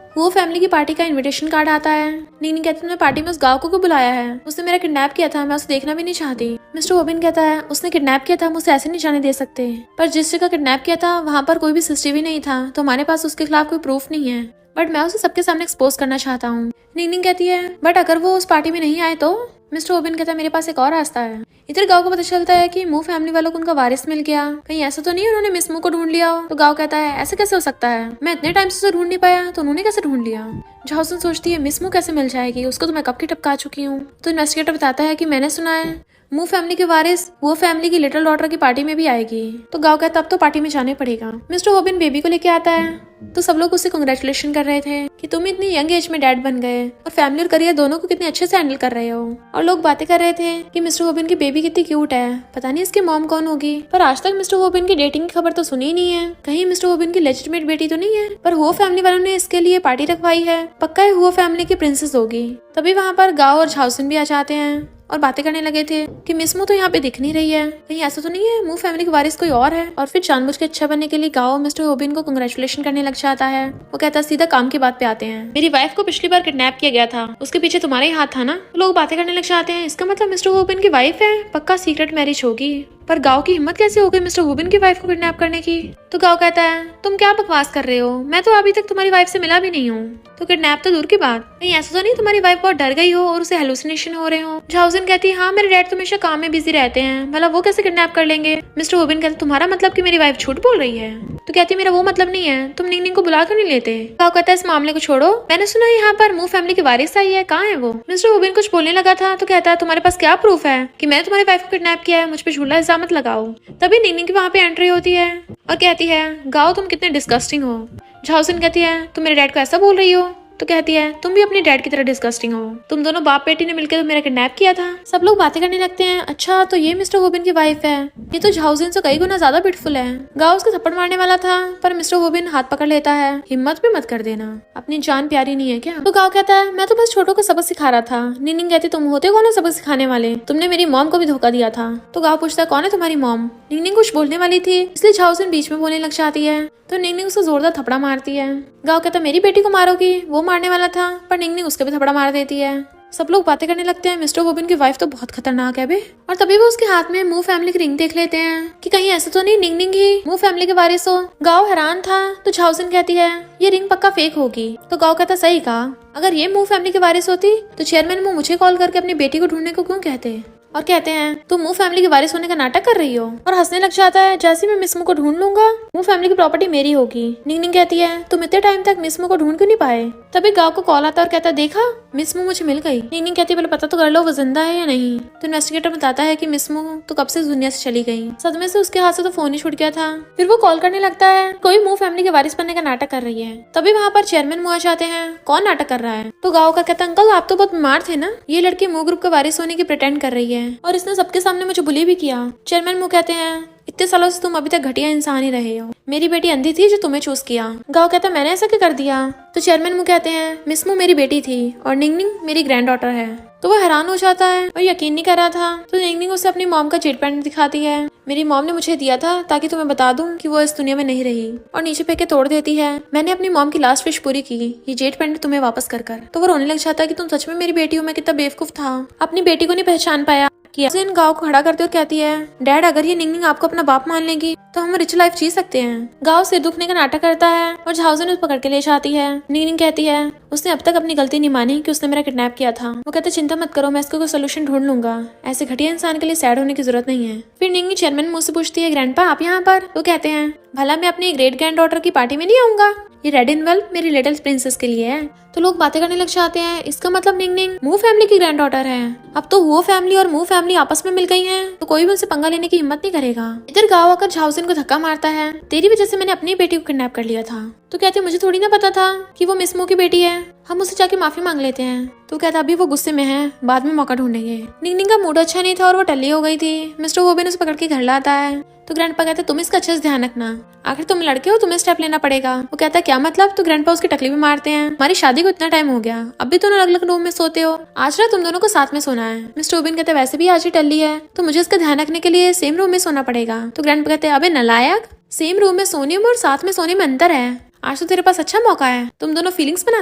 वो फैमिली की पार्टी का इनविटेशन कार्ड आता है। निंगनिंग कहती तुमने पार्टी में उस गाँव को क्यों बुलाया है, उसने मेरा किडनैप किया था, मैं उसे देखना भी नहीं चाहती। मिस्टर होबिन कहता है उसने किडनैप किया था, हम उसे ऐसे नहीं जाने दे सकते, पर जिस जगह किडनैप किया था वहाँ पर कोई भी सीसीटीवी नहीं था, तो हमारे पास उसके खिलाफ कोई प्रूफ नहीं है, बट मैं उसे सबके सामने एक्सपोज करना चाहता हूँ। निंगनिंग कहती है बट अगर वो उस पार्टी में नहीं आए तो। मिस्टर होबिन कहता है मेरे पास एक और रास्ता है। इधर गाँव को पता चलता है कि मू फैमिली वालों को उनका वारिस मिल गया, कहीं ऐसा तो नहीं उन्होंने मिस मू को ढूंढ लिया हो। तो गाँव कहता है ऐसे कैसे हो सकता है, मैं इतने टाइम से उसे ढूंढ नहीं पाया, तो उन्होंने कैसे ढूंढ लिया। जाओजिन सोचती है मिस मू कैसे मिल जाएगी, उसको तो मैं कब की टपका चुकी हूँ। तो इन्वेस्टिगेटर बताता है कि मैंने सुना है मू फैमिली के वारिस वो फैमिली की लिटिल डॉटर की पार्टी में भी आएगी। तो गाँव कहता अब तो पार्टी में जाने पड़ेगा। मिस्टर होबिन बेबी को लेके आता है, तो सब लोग उसे कांग्रेचुलेशन कर रहे थे कि तुम इतनी यंग एज में डैड बन गए और फैमिली और करियर दोनों को कितने अच्छे से हैंडल कर रहे हो। और लोग बातें कर रहे थे कि मिस्टर होबिन की बेबी कितनी क्यूट है, पता नहीं इसकी मॉम कौन होगी। पर आज तक मिस्टर होबिन की डेटिंग की खबर तो सुनी ही नहीं है, कहीं मिस्टर होबिन की लेजिटिमेट बेटी तो नहीं है। पर वो फैमिली वालों ने इसके लिए पार्टी रखवाई है, पक्का है वो फैमिली की प्रिंसेस होगी। तभी वहाँ पर गाँव और झाउसिन भी आ जाते हैं और बातें करने लगे थे कि मिस मू तो यहाँ पे दिख नहीं रही है, कहीं ऐसा तो नहीं है मू फैमिली के वारिस कोई और है। और फिर जानबूझ के अच्छा बनने के लिए गाओ मिस्टर होबिन को कंग्रेचुलेशन करने लग जाता है। वो कहता है सीधा काम की बात पे आते हैं, मेरी वाइफ को पिछली बार किडनैप किया गया था, उसके पीछे तुम्हारा ही हाथ था ना। लोग बातें करने लग जाते हैं, इसका मतलब मिस्टर होबिन की वाइफ है, पक्का सीक्रेट मैरिज होगी। पर गाओ की हिम्मत कैसे हो गई मिस्टर होबिन की वाइफ को किडनैप करने की। तो गाओ कहता है तुम क्या बकवास कर रहे हो, मैं तो अभी तक तुम्हारी वाइफ से मिला भी नहीं हूँ, तो किडनैप तो दूर की बात, कहीं ऐसा तो नहीं तुम्हारी वाइफ बहुत डर गई हो और उसे हेलुसिनेशन हो रहे हो। झाउजिन कहती है हाँ मेरे डैड तो हमेशा काम में बिजी रहते हैं, भला वो कैसे किडनैप कर लेंगे। मिस्टर होबिन कहते तुम्हारा मतलब कि मेरी वाइफ झूठ बोल रही है। तो कहती है मेरा वो मतलब नहीं है, तुम निंग को बुला क्यों नहीं लेते। गाओ कहता है इस मामले को छोड़ो, मैंने सुना यहाँ पर मू फैमिली की वारिस आई है, कहाँ है वो। मिस्टर होबिन कुछ बोलने लगा था तो कहता है तुम्हारे पास क्या प्रूफ है कि मैंने तुम्हारी वाइफ को किडनैप किया है, मुझ पर झूठा इल्जाम मत लगाओ। तभी निंग की वहाँ पे एंट्री होती है और कहती है गाओ तुम कितने डिस्गस्टिंग हो। झाउजिन कहती है तुम मेरे डैड को ऐसा बोल रही हो। तो कहती है तुम भी अपने डैड की तरह डिस्गस्टिंग हो, तुम दोनों बाप बेटी ने मिलकर तो मेरा किडनैप किया था। सब लोग बातें करने लगते हैं, अच्छा तो ये मिस्टर होबिन की वाइफ है, ये तो झाउजिन से कई गुना ज्यादा ब्यूटीफुल है। गाओ उसको थप्पड़ मारने वाला था पर मिस्टर होबिन हाथ पकड़ लेता है, हिम्मत भी मत कर देना, अपनी जान प्यारी नहीं है क्या। तो गाओ कहता है मैं तो बस छोटों को सबक सिखा रहा था। निंग कहती तुम होते कौन हो सबक सिखाने वाले, तुमने मेरी मॉम को भी धोखा दिया था। तो गाओ पूछता है कौन है तुम्हारी मॉम। निंग कुछ बोलने वाली थी इसलिए झाउजिन बीच में बोलने लग जाती है, तो निंग उसको जोरदार थपड़ा मारती है। गाओ कहता मेरी बेटी को मारोगी, वो मारने वाला था, पर निंग उसको भी थपड़ा मार देती है। सब लोग बातें करने लगते हैं, मिस्टर होबिन की वाइफ तो बहुत खतरनाक है बे। और तभी वो उसके हाथ में मू फैमिली की रिंग देख लेते हैं कि कहीं ऐसा तो नहीं निंग ही मू फैमिली के वारिस हो। गाओ हैरान था तो झाउजिन कहती है ये रिंग पक्का फेक होगी। तो गाओ कहता सही कहा, अगर ये मू फैमिली के वारिस होती तो चेयरमैन मू मुझे कॉल करके अपनी बेटी को ढूंढने को क्यों कहते। और कहते हैं तुम मू फैमिली के वारिस होने का नाटक कर रही हो, और हंसने लग जाता है जैसे मैं मिस मू को ढूंढ लूंगा मू फैमिली की प्रॉपर्टी मेरी होगी। निंग कहती है तुम इतने टाइम तक मिस मू को ढूंढ क्यों नहीं पाए। तभी गाँव को कॉल आता है और कहता है देखा मिस मू मुझे मिल गई। निंग कहती है पहले पता तो कर लो वो जिंदा है या नहीं। तो इन्वेस्टिगेटर बताता है कि मिस मू तो कब से इस दुनिया से चली गई, सदमे से उसके हाथ से तो फोन ही छूट गया था। फिर वो कॉल करने लगता है कोई मू फैमिली के वारिस बनने का नाटक कर रही है। तभी वहाँ पर चेयरमैन मू आ जाते हैं, कौन नाटक कर रहा है। तो गाँव का कहता है अंकल आप तो बहुत बीमार थे ना, ये लड़की मू ग्रुप का वारिस होने की प्रिटेंड कर रही है और इसने सबके सामने मुझे बुली भी किया। चेयरमैन मू कहते हैं इतने सालों से तुम अभी तक घटिया इंसान ही रहे हो, मेरी बेटी अंधी थी जो तुम्हें चूज किया। गाँव कहता है मैंने ऐसा क्या कर दिया। तो चेयरमैन मू कहते हैं मिस मू मेरी बेटी थी और निंग मेरी ग्रैंड डॉटर है। तो वो हैरान हो जाता है और यकीन नहीं कर रहा था। तो निंग उसे अपनी मॉम का जेट पैंट दिखाती है, मेरी मॉम ने मुझे दिया था ताकि तुम्हें बता दूं कि वो इस दुनिया में नहीं रही, और नीचे फेंक के तोड़ देती है, मैंने अपनी मॉम की लास्ट विश पूरी की, ये जेट पैंट तुम्हें वापस कर। तो वो रोने लग जाता है कि तुम सच में मेरी बेटी हो, मैं कितना बेवकूफ था, अपनी बेटी को नहीं पहचान पाया। इन गाँव को खड़ा करते और कहती है डैड अगर ये निंग आपको अपना बाप मान लेगी तो हम रिच लाइफ जी सकते हैं। गाँव सिर दुखने का नाटक करता है और झाउजिन उसे पकड़ के ले जाती है। निंग कहती है उसने अब तक अपनी गलती नहीं मानी कि उसने मेरा किडनैप किया था। वो कहते चिंता मत करो मैं इसको कोई सोल्यूशन ढूंढ लूंगा, ऐसे घटिया इंसान के लिए सैड होने की जरूरत नहीं है। फिर निंग चेयरमैन मुझसे पूछती है ग्रैंडपा आप यहाँ पर। वो कहते हैं भला मैं अपनी ग्रेट ग्रैंड डॉटर की पार्टी में नहीं आऊंगा, ये रेड इनवेल्व मेरी लिटिल प्रिंसेस के लिए है। तो लोग बातें करने लग जाते हैं, इसका मतलब निंग मू फैमिली की ग्रैंड डॉटर है। अब तो वो फैमिली और मू फैमिली आपस में मिल गई हैं, तो कोई भी उनसे पंगा लेने की हिम्मत नहीं करेगा। इधर गाँव आकर झाउजिन को धक्का मारता है, तेरी वजह से मैंने अपनी बेटी को किडनैप कर लिया था। तो कहते मुझे थोड़ी ना पता था कि वो मिस मू की बेटी है, हम उससे जाके माफी मांग लेते हैं। तो कहता अभी वो गुस्से में है, बाद में मौका ढूंढेंगे। निंग का मूड अच्छा नहीं था और वो टल्ली हो गई थी। मिस्टर होबिन उसे पकड़ के घर लाता है। तो ग्रैंडपा कहते तुम इसका अच्छे से ध्यान रखना, आखिर तुम लड़के हो तुम्हें स्टेप लेना पड़ेगा। वो कहता क्या मतलब। तो ग्रैंडपा उसकी टकली भी मारते हैं, हमारी शादी को इतना टाइम हो गया अब भी दोनों अलग अलग रूम में सोते हो, आज रात तुम दोनों को साथ में सोना है। मिस्टर होबिन कहते वैसे भी आज ही टल्ली है तो मुझे इसका ध्यान रखने के लिए सेम रूम में सोना पड़ेगा। तो ग्रैंडपा कहते अबे नालायक, सेम रूम में सोने में और साथ में सोने में अंतर है, आज तो तेरे पास अच्छा मौका है, तुम दोनों फीलिंग्स बना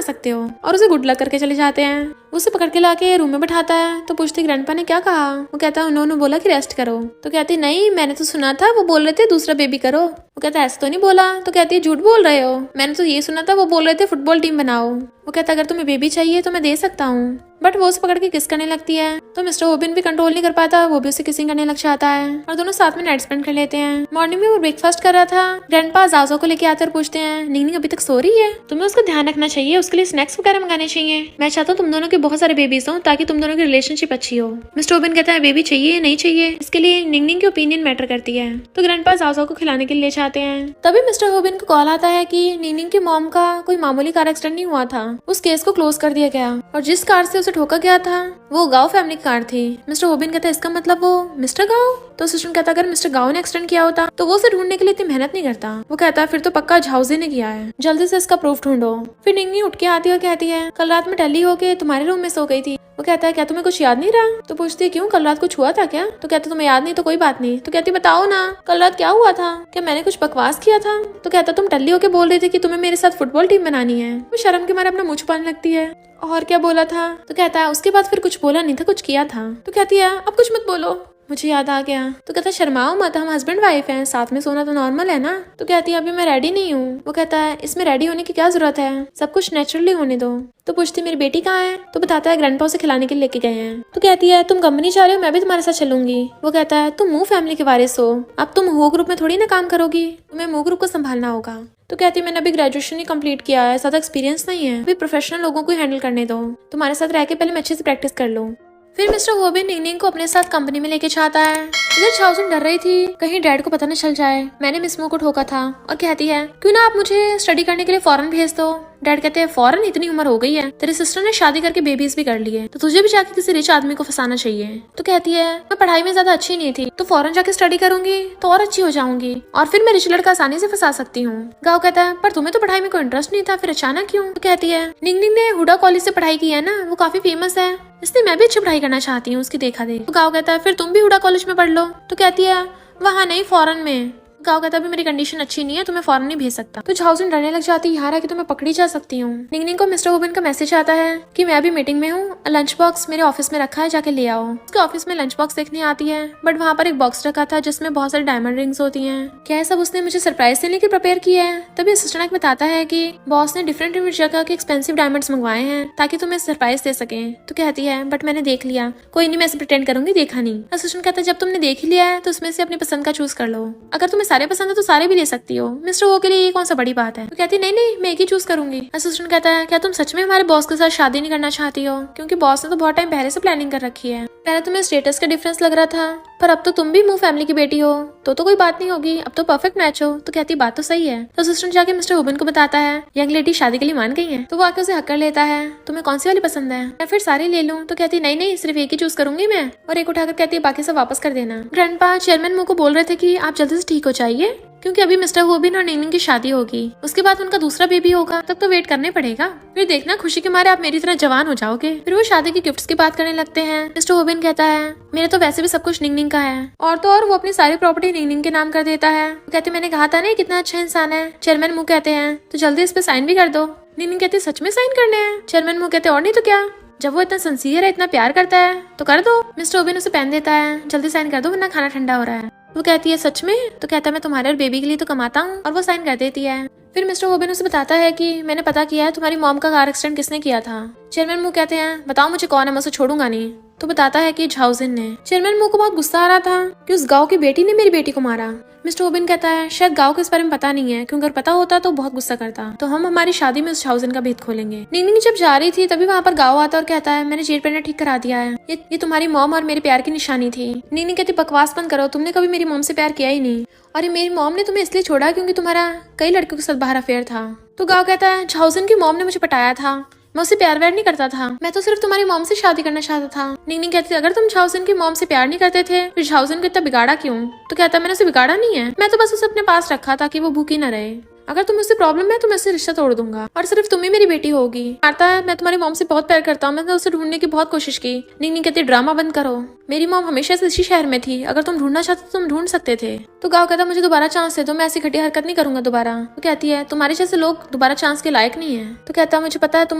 सकते हो। और उसे गुड लक करके चले जाते हैं। उसे पकड़ के लाके रूम में बैठाता है। तो पूछती ग्रैंडपा ने क्या कहा। वो कहता है उन्होंने बोला कि रेस्ट करो। तो कहती नहीं मैंने तो सुना था वो बोल रहे थे दूसरा बेबी करो। वो कहता है ऐसा तो नहीं बोला। तो कहती है झूठ बोल रहे हो, मैंने तो ये सुना था वो बोल रहे थे फुटबॉल टीम बनाओ। वो कहता अगर तुम्हें बेबी चाहिए तो मैं दे सकता हूँ, बट वो उसे पकड़ के किस करने लगती है। तो मिस्टर होबिन भी कंट्रोल नहीं कर पाता, वो भी उसे किसिंग करने लग जाता है और दोनों साथ में नाइट स्पेंड कर लेते हैं। मॉर्निंग में वो ब्रेकफास्ट कर रहा था, ग्रैंडपा जाजो को लेके आकर पूछते हैं निंग अभी तक सो रही है, तुम्हें उसका ध्यान रखना चाहिए, उसके लिए स्नैक्स वगैरह मंगाने चाहिए, मैं चाहता हूँ तुम दोनों के बहुत सारे बेबीज हो ताकि तुम दोनों की रिलेशनशिप अच्छी हो। मिस्टर होबिन कहता है बेबी चाहिए या नहीं चाहिए, इसके लिए निंग की ओपिनियन मैटर करती है। तो ग्रैंडपा जाजो को खिलाने के लिए ले जाते हैं। तभी मिस्टर होबिन को कॉल आता है कि निंग की मॉम का कोई मामूली कार एक्सीडेंट नहीं हुआ था, उस केस को क्लोज कर दिया गया और जिस कार से उसे ठोका गया था वो गाँव फैमिली की कार थी। मिस्टर होबिन कहता है इसका मतलब वो मिस्टर गाँव। तो असिस्टेंट कहता अगर मिस्टर गाओ ने एक्सटेंड किया होता तो वो उसे ढूंढने के लिए इतनी मेहनत नहीं करता। वो कहता है फिर तो पक्का झाउजी ने किया है, जल्दी से इसका प्रूफ ढूंढो। फिर निंगनी उठ के आती है और कहती है कल रात में टल्ली होके तुम्हारे रूम में सो गई थी। वो कहता है क्या तुम्हें कुछ याद नहीं रहा? तो पूछती है क्यों, कल रात कुछ हुआ था क्या? तो कहता तुम्हें याद नहीं तो कोई बात नहीं। तो कहती बताओ ना कल रात क्या हुआ था, क्या मैंने कुछ बकवास किया था? तो कहता तुम टल्ली होके बोल रही थी कि तुम्हें मेरे साथ फुटबॉल टीम बनानी है। वो शर्म के मारे अपना मुंह छुपाने लगती है। और क्या बोला था? तो कहता है उसके बाद फिर कुछ बोला नहीं था, कुछ किया था। तो कहती है अब कुछ मत बोलो, मुझे याद आ गया। तो कहता शर्माओ मत, हम हस्बैंड वाइफ हैं, साथ में सोना तो नॉर्मल है ना। तो कहती है अभी मैं रेडी नहीं हूँ। वो कहता है इसमें रेडी होने की क्या जरूरत है, सब कुछ नेचुरली होने दो। तो पूछती मेरी बेटी कहाँ है? तो बताता है ग्रैंडपा उसे खिलाने के लिए लेके गए हैं। तो कहती है तुम कंपनी जा रहे हो, मैं भी तुम्हारे साथ चलूंगी। वो कहता है तुम मूव फैमिली के वारिस हो, अब तुम हो ग्रुप में थोड़ी ना काम करोगी, तुम्हें मूव ग्रुप को संभालना होगा। तो कहती है मैंने अभी ग्रेजुएशन ही कंप्लीट किया है, ज्यादा एक्सपीरियंस नहीं है, अभी प्रोफेशनल लोगों को हैंडल करने दो, तुम्हारे साथ रह के पहले मैं अच्छे से प्रैक्टिस कर लूँ। फिर मिस्टर होबिन निंगनिंग को अपने साथ कंपनी में लेके जाता है। इधर झाउजिन डर रही थी कहीं डैड को पता न चल जाए मैंने मिस मू को ठोका था, और कहती है क्यों ना आप मुझे स्टडी करने के लिए फॉरेन भेज दो। डैड कहते हैं फॉरेन, इतनी उम्र हो गई है, तेरी सिस्टर ने शादी करके बेबीज भी कर लिए, तो तुझे भी जाके किसी रिच आदमी को फंसाना चाहिए। तो कहती है मैं पढ़ाई में ज्यादा अच्छी नहीं थी, तो फॉरेन जाके स्टडी करूंगी तो और अच्छी हो जाऊंगी, और फिर मैं रिच लड़का आसानी से फंसा सकती हूँ। गाओ कहता है पर तुम्हें तो पढ़ाई में कोई इंटरेस्ट नहीं था, फिर अचानक क्यों? तो कहती है निंगनिंग ने हुडा कॉलेज से पढ़ाई की है ना, वो काफी फेमस है, इसलिए मैं भी अच्छी पढ़ाई करना चाहती हूँ उसकी देखा देख। तो गाओ कहता है फिर तुम भी हुडा कॉलेज में पढ़ लो। तो कहती है वहाँ नहीं, फॉरेन में। गाओ कहता अभी मेरी कंडीशन अच्छी नहीं है, तुम्हें फॉरेन नहीं भेज सकता। तो झाउजिन डरने लग जाती है, यार कि तो मैं पकड़ी जा सकती हूँ। निंगनिंग को मिस्टर होबिन का मैसेज आता है कि मैं अभी मीटिंग में हूँ, लंच बॉक्स मेरे ऑफिस में रखा है, जाके ले आओ। उसके ऑफिस में लंच बॉक्स देखने आती है, बट वहाँ पर एक बॉक्स रखा था जिसमें बहुत सारी डायमंड रिंग्स होती हैं। क्या सब उसने मुझे सरप्राइज देने के प्रिपेयर किया है? तभी असिस्टेंट बताता है कि बॉस ने डिफरेंट जगह के एक्सपेंसिव डायमंड्स मंगवाए हैं ताकि तुम्हें सरप्राइज दे सके। तो कहती है बट मैंने देख लिया, कोई नहीं मैं ऐसे प्रिटेंड करूंगी देखा नहीं। असिस्टेंट कहता है जब तुमने देख ही लिया है तो उसमें से अपनी पसंद का चूज कर लो, अगर तुम्हें सारे पसंद है तो सारे ले सकती हो, मिस्टर वो के लिए ये कौन सा बड़ी बात है। तो कहती नहीं नहीं मैं एक ही चूज करूंगी। असिस्टेंट कहता है क्या तुम सच में हमारे बॉस के साथ शादी नहीं करना चाहती हो, क्योंकि बॉस ने तो बहुत टाइम पहले से प्लानिंग कर रखी है। पहले तुम्हें स्टेटस का डिफरेंस लग रहा था, पर अब तो तुम भी मूव फैमिली की बेटी हो तो कोई बात नहीं होगी, अब तो परफेक्ट मैच हो। तो कहती बात तो सही है। तो असिस्टेंट जाके मिस्टर होबिन को बताता है यंग लेडी शादी के लिए मान गई है। तो वो आके उसे हक कर लेता है, तुम्हें कौन सी वाली पसंद है, मैं फिर सारी ले लूं? तो कहती नहीं नहीं सिर्फ एक ही चूज करूंगी मैं, और एक उठाकर कहती है बाकी सब वापस कर देना। ग्रैंडपा चेयरमैन मुझको बोल रहे थे कि आप जल्दी से ठीक हो जाइए, क्योंकि अभी मिस्टर होबिन और निंगनिंग की शादी होगी, उसके बाद उनका दूसरा बेबी होगा, तब तो वेट करने पड़ेगा, फिर देखना खुशी के मारे आप मेरी तरह जवान हो जाओगे। फिर वो शादी के गिफ्ट्स की बात करने लगते हैं। मिस्टर होबिन कहता है मेरे तो वैसे भी सब कुछ निंगनिंग का है, और तो और वो अपनी सारी प्रॉपर्टी निंगनिंग के नाम कर देता है। कहते मैंने कहा था ना कितना अच्छा इंसान है। चेयरमैन मुंह कहते हैं तो जल्दी इस पे साइन भी कर दो। निंगनिंग कहती सच में साइन करने हैं? चेयरमैन मुंह कहते और नहीं तो क्या, जब वो इतना सिंसियर है, इतना प्यार करता है तो कर दो। मिस्टर होबिन उसे पेन देता है, जल्दी साइन कर दो वरना खाना ठंडा हो रहा है। वो कहती है सच में? तो कहता है मैं तुम्हारे और बेबी के लिए तो कमाता हूँ, और वो साइन कर देती है। फिर मिस्टर होबिन उसे बताता है कि मैंने पता किया है तुम्हारी मॉम का कार एक्सीडेंट किसने किया था। चेयरमैन मुंह कहते हैं बताओ मुझे कौन है, मैं उसे छोड़ूंगा नहीं। तो बताता है कि झाउजिन ने। चेयरमैन मुंह को बहुत गुस्सा आ रहा था कि उस गांव की बेटी ने मेरी बेटी को मारा। मिस्टर होबिन कहता है शायद गांव को इस बारे में पता नहीं है, क्योंकि अगर पता होता तो बहुत गुस्सा करता, तो हम हमारी शादी में उस झाउजिन का भेद खोलेंगे। निंगनिंग जब जा रही थी तभी वहाँ पर गांव आता और कहता है मैंने जेट पैनर ठीक करा दिया है, ये तुम्हारी मॉम और मेरे प्यार की निशानी थी। निंगनिंग कहती बकवास बंद करो, तुमने कभी मेरी मॉम से प्यार किया ही नहीं, और ये मेरी मॉम ने तुम्हें इसलिए छोड़ा क्योंकि तुम्हारा कई लड़कियों के साथ बाहर अफेयर था। तो गांव कहता है झाउजिन की मॉम ने मुझे पटाया था, मैं उससे प्यार व्यार नहीं करता था, मैं तो सिर्फ तुम्हारी मॉम से शादी करना चाहता था। निंगनिंग कहती अगर तुम झाउजिन की मॉम से प्यार नहीं करते थे फिर झाउजिन को इतना बिगाड़ा क्यों? तो कहता मैंने उसे बिगाड़ा नहीं है, मैं तो बस उसे अपने पास रखा ताकि वो भूखी न रहे, अगर तुम्हें उससे प्रॉब्लम है तो मैं उससे रिश्ता तोड़ दूंगा, और सिर्फ तुम ही मेरी बेटी होगी। मारता है मैं तुम्हारी मॉम से बहुत प्यार करता हूँ, मैंने उसे ढूंढने की बहुत कोशिश की। निंगनिंग कहती ड्रामा बंद करो, मेरी मॉम हमेशा से इसी शहर में थी, अगर तुम ढूंढना चाहते तो तुम ढूंढ सकते थे। तो गाँव कहता मुझे दोबारा चांस दे दो, मैं ऐसी घटिया हरकत नहीं करूंगा दोबारा। तो कहती है तुम्हारे जैसे लोग दोबारा चांस के लायक नहीं है। तो कहता मुझे पता है तुम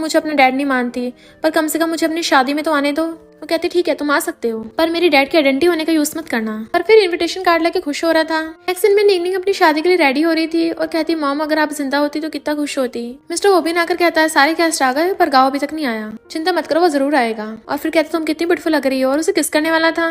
मुझे अपना डैड नहीं मानती, पर कम से कम मुझे अपनी शादी में तो आने दो। वो कहती ठीक है तुम आ सकते हो, पर मेरी डैड की आइडेंटिटी होने का यूज मत करना। और फिर इनविटेशन कार्ड लेके खुश हो रहा था। नेक्स्ट दिन में निंगनिंग अपनी शादी के लिए रेडी हो रही थी और कहती मॉम अगर आप जिंदा होती तो कितना खुश होती। मिस्टर होबिन आकर कहता है सारे गेस्ट आ गए पर गाँव अभी तक नहीं आया, चिंता मत करो वो जरूर आएगा। और फिर कहता तुम कितनी ब्यूटीफुल लग रही हो, और उसे किस करने वाला था,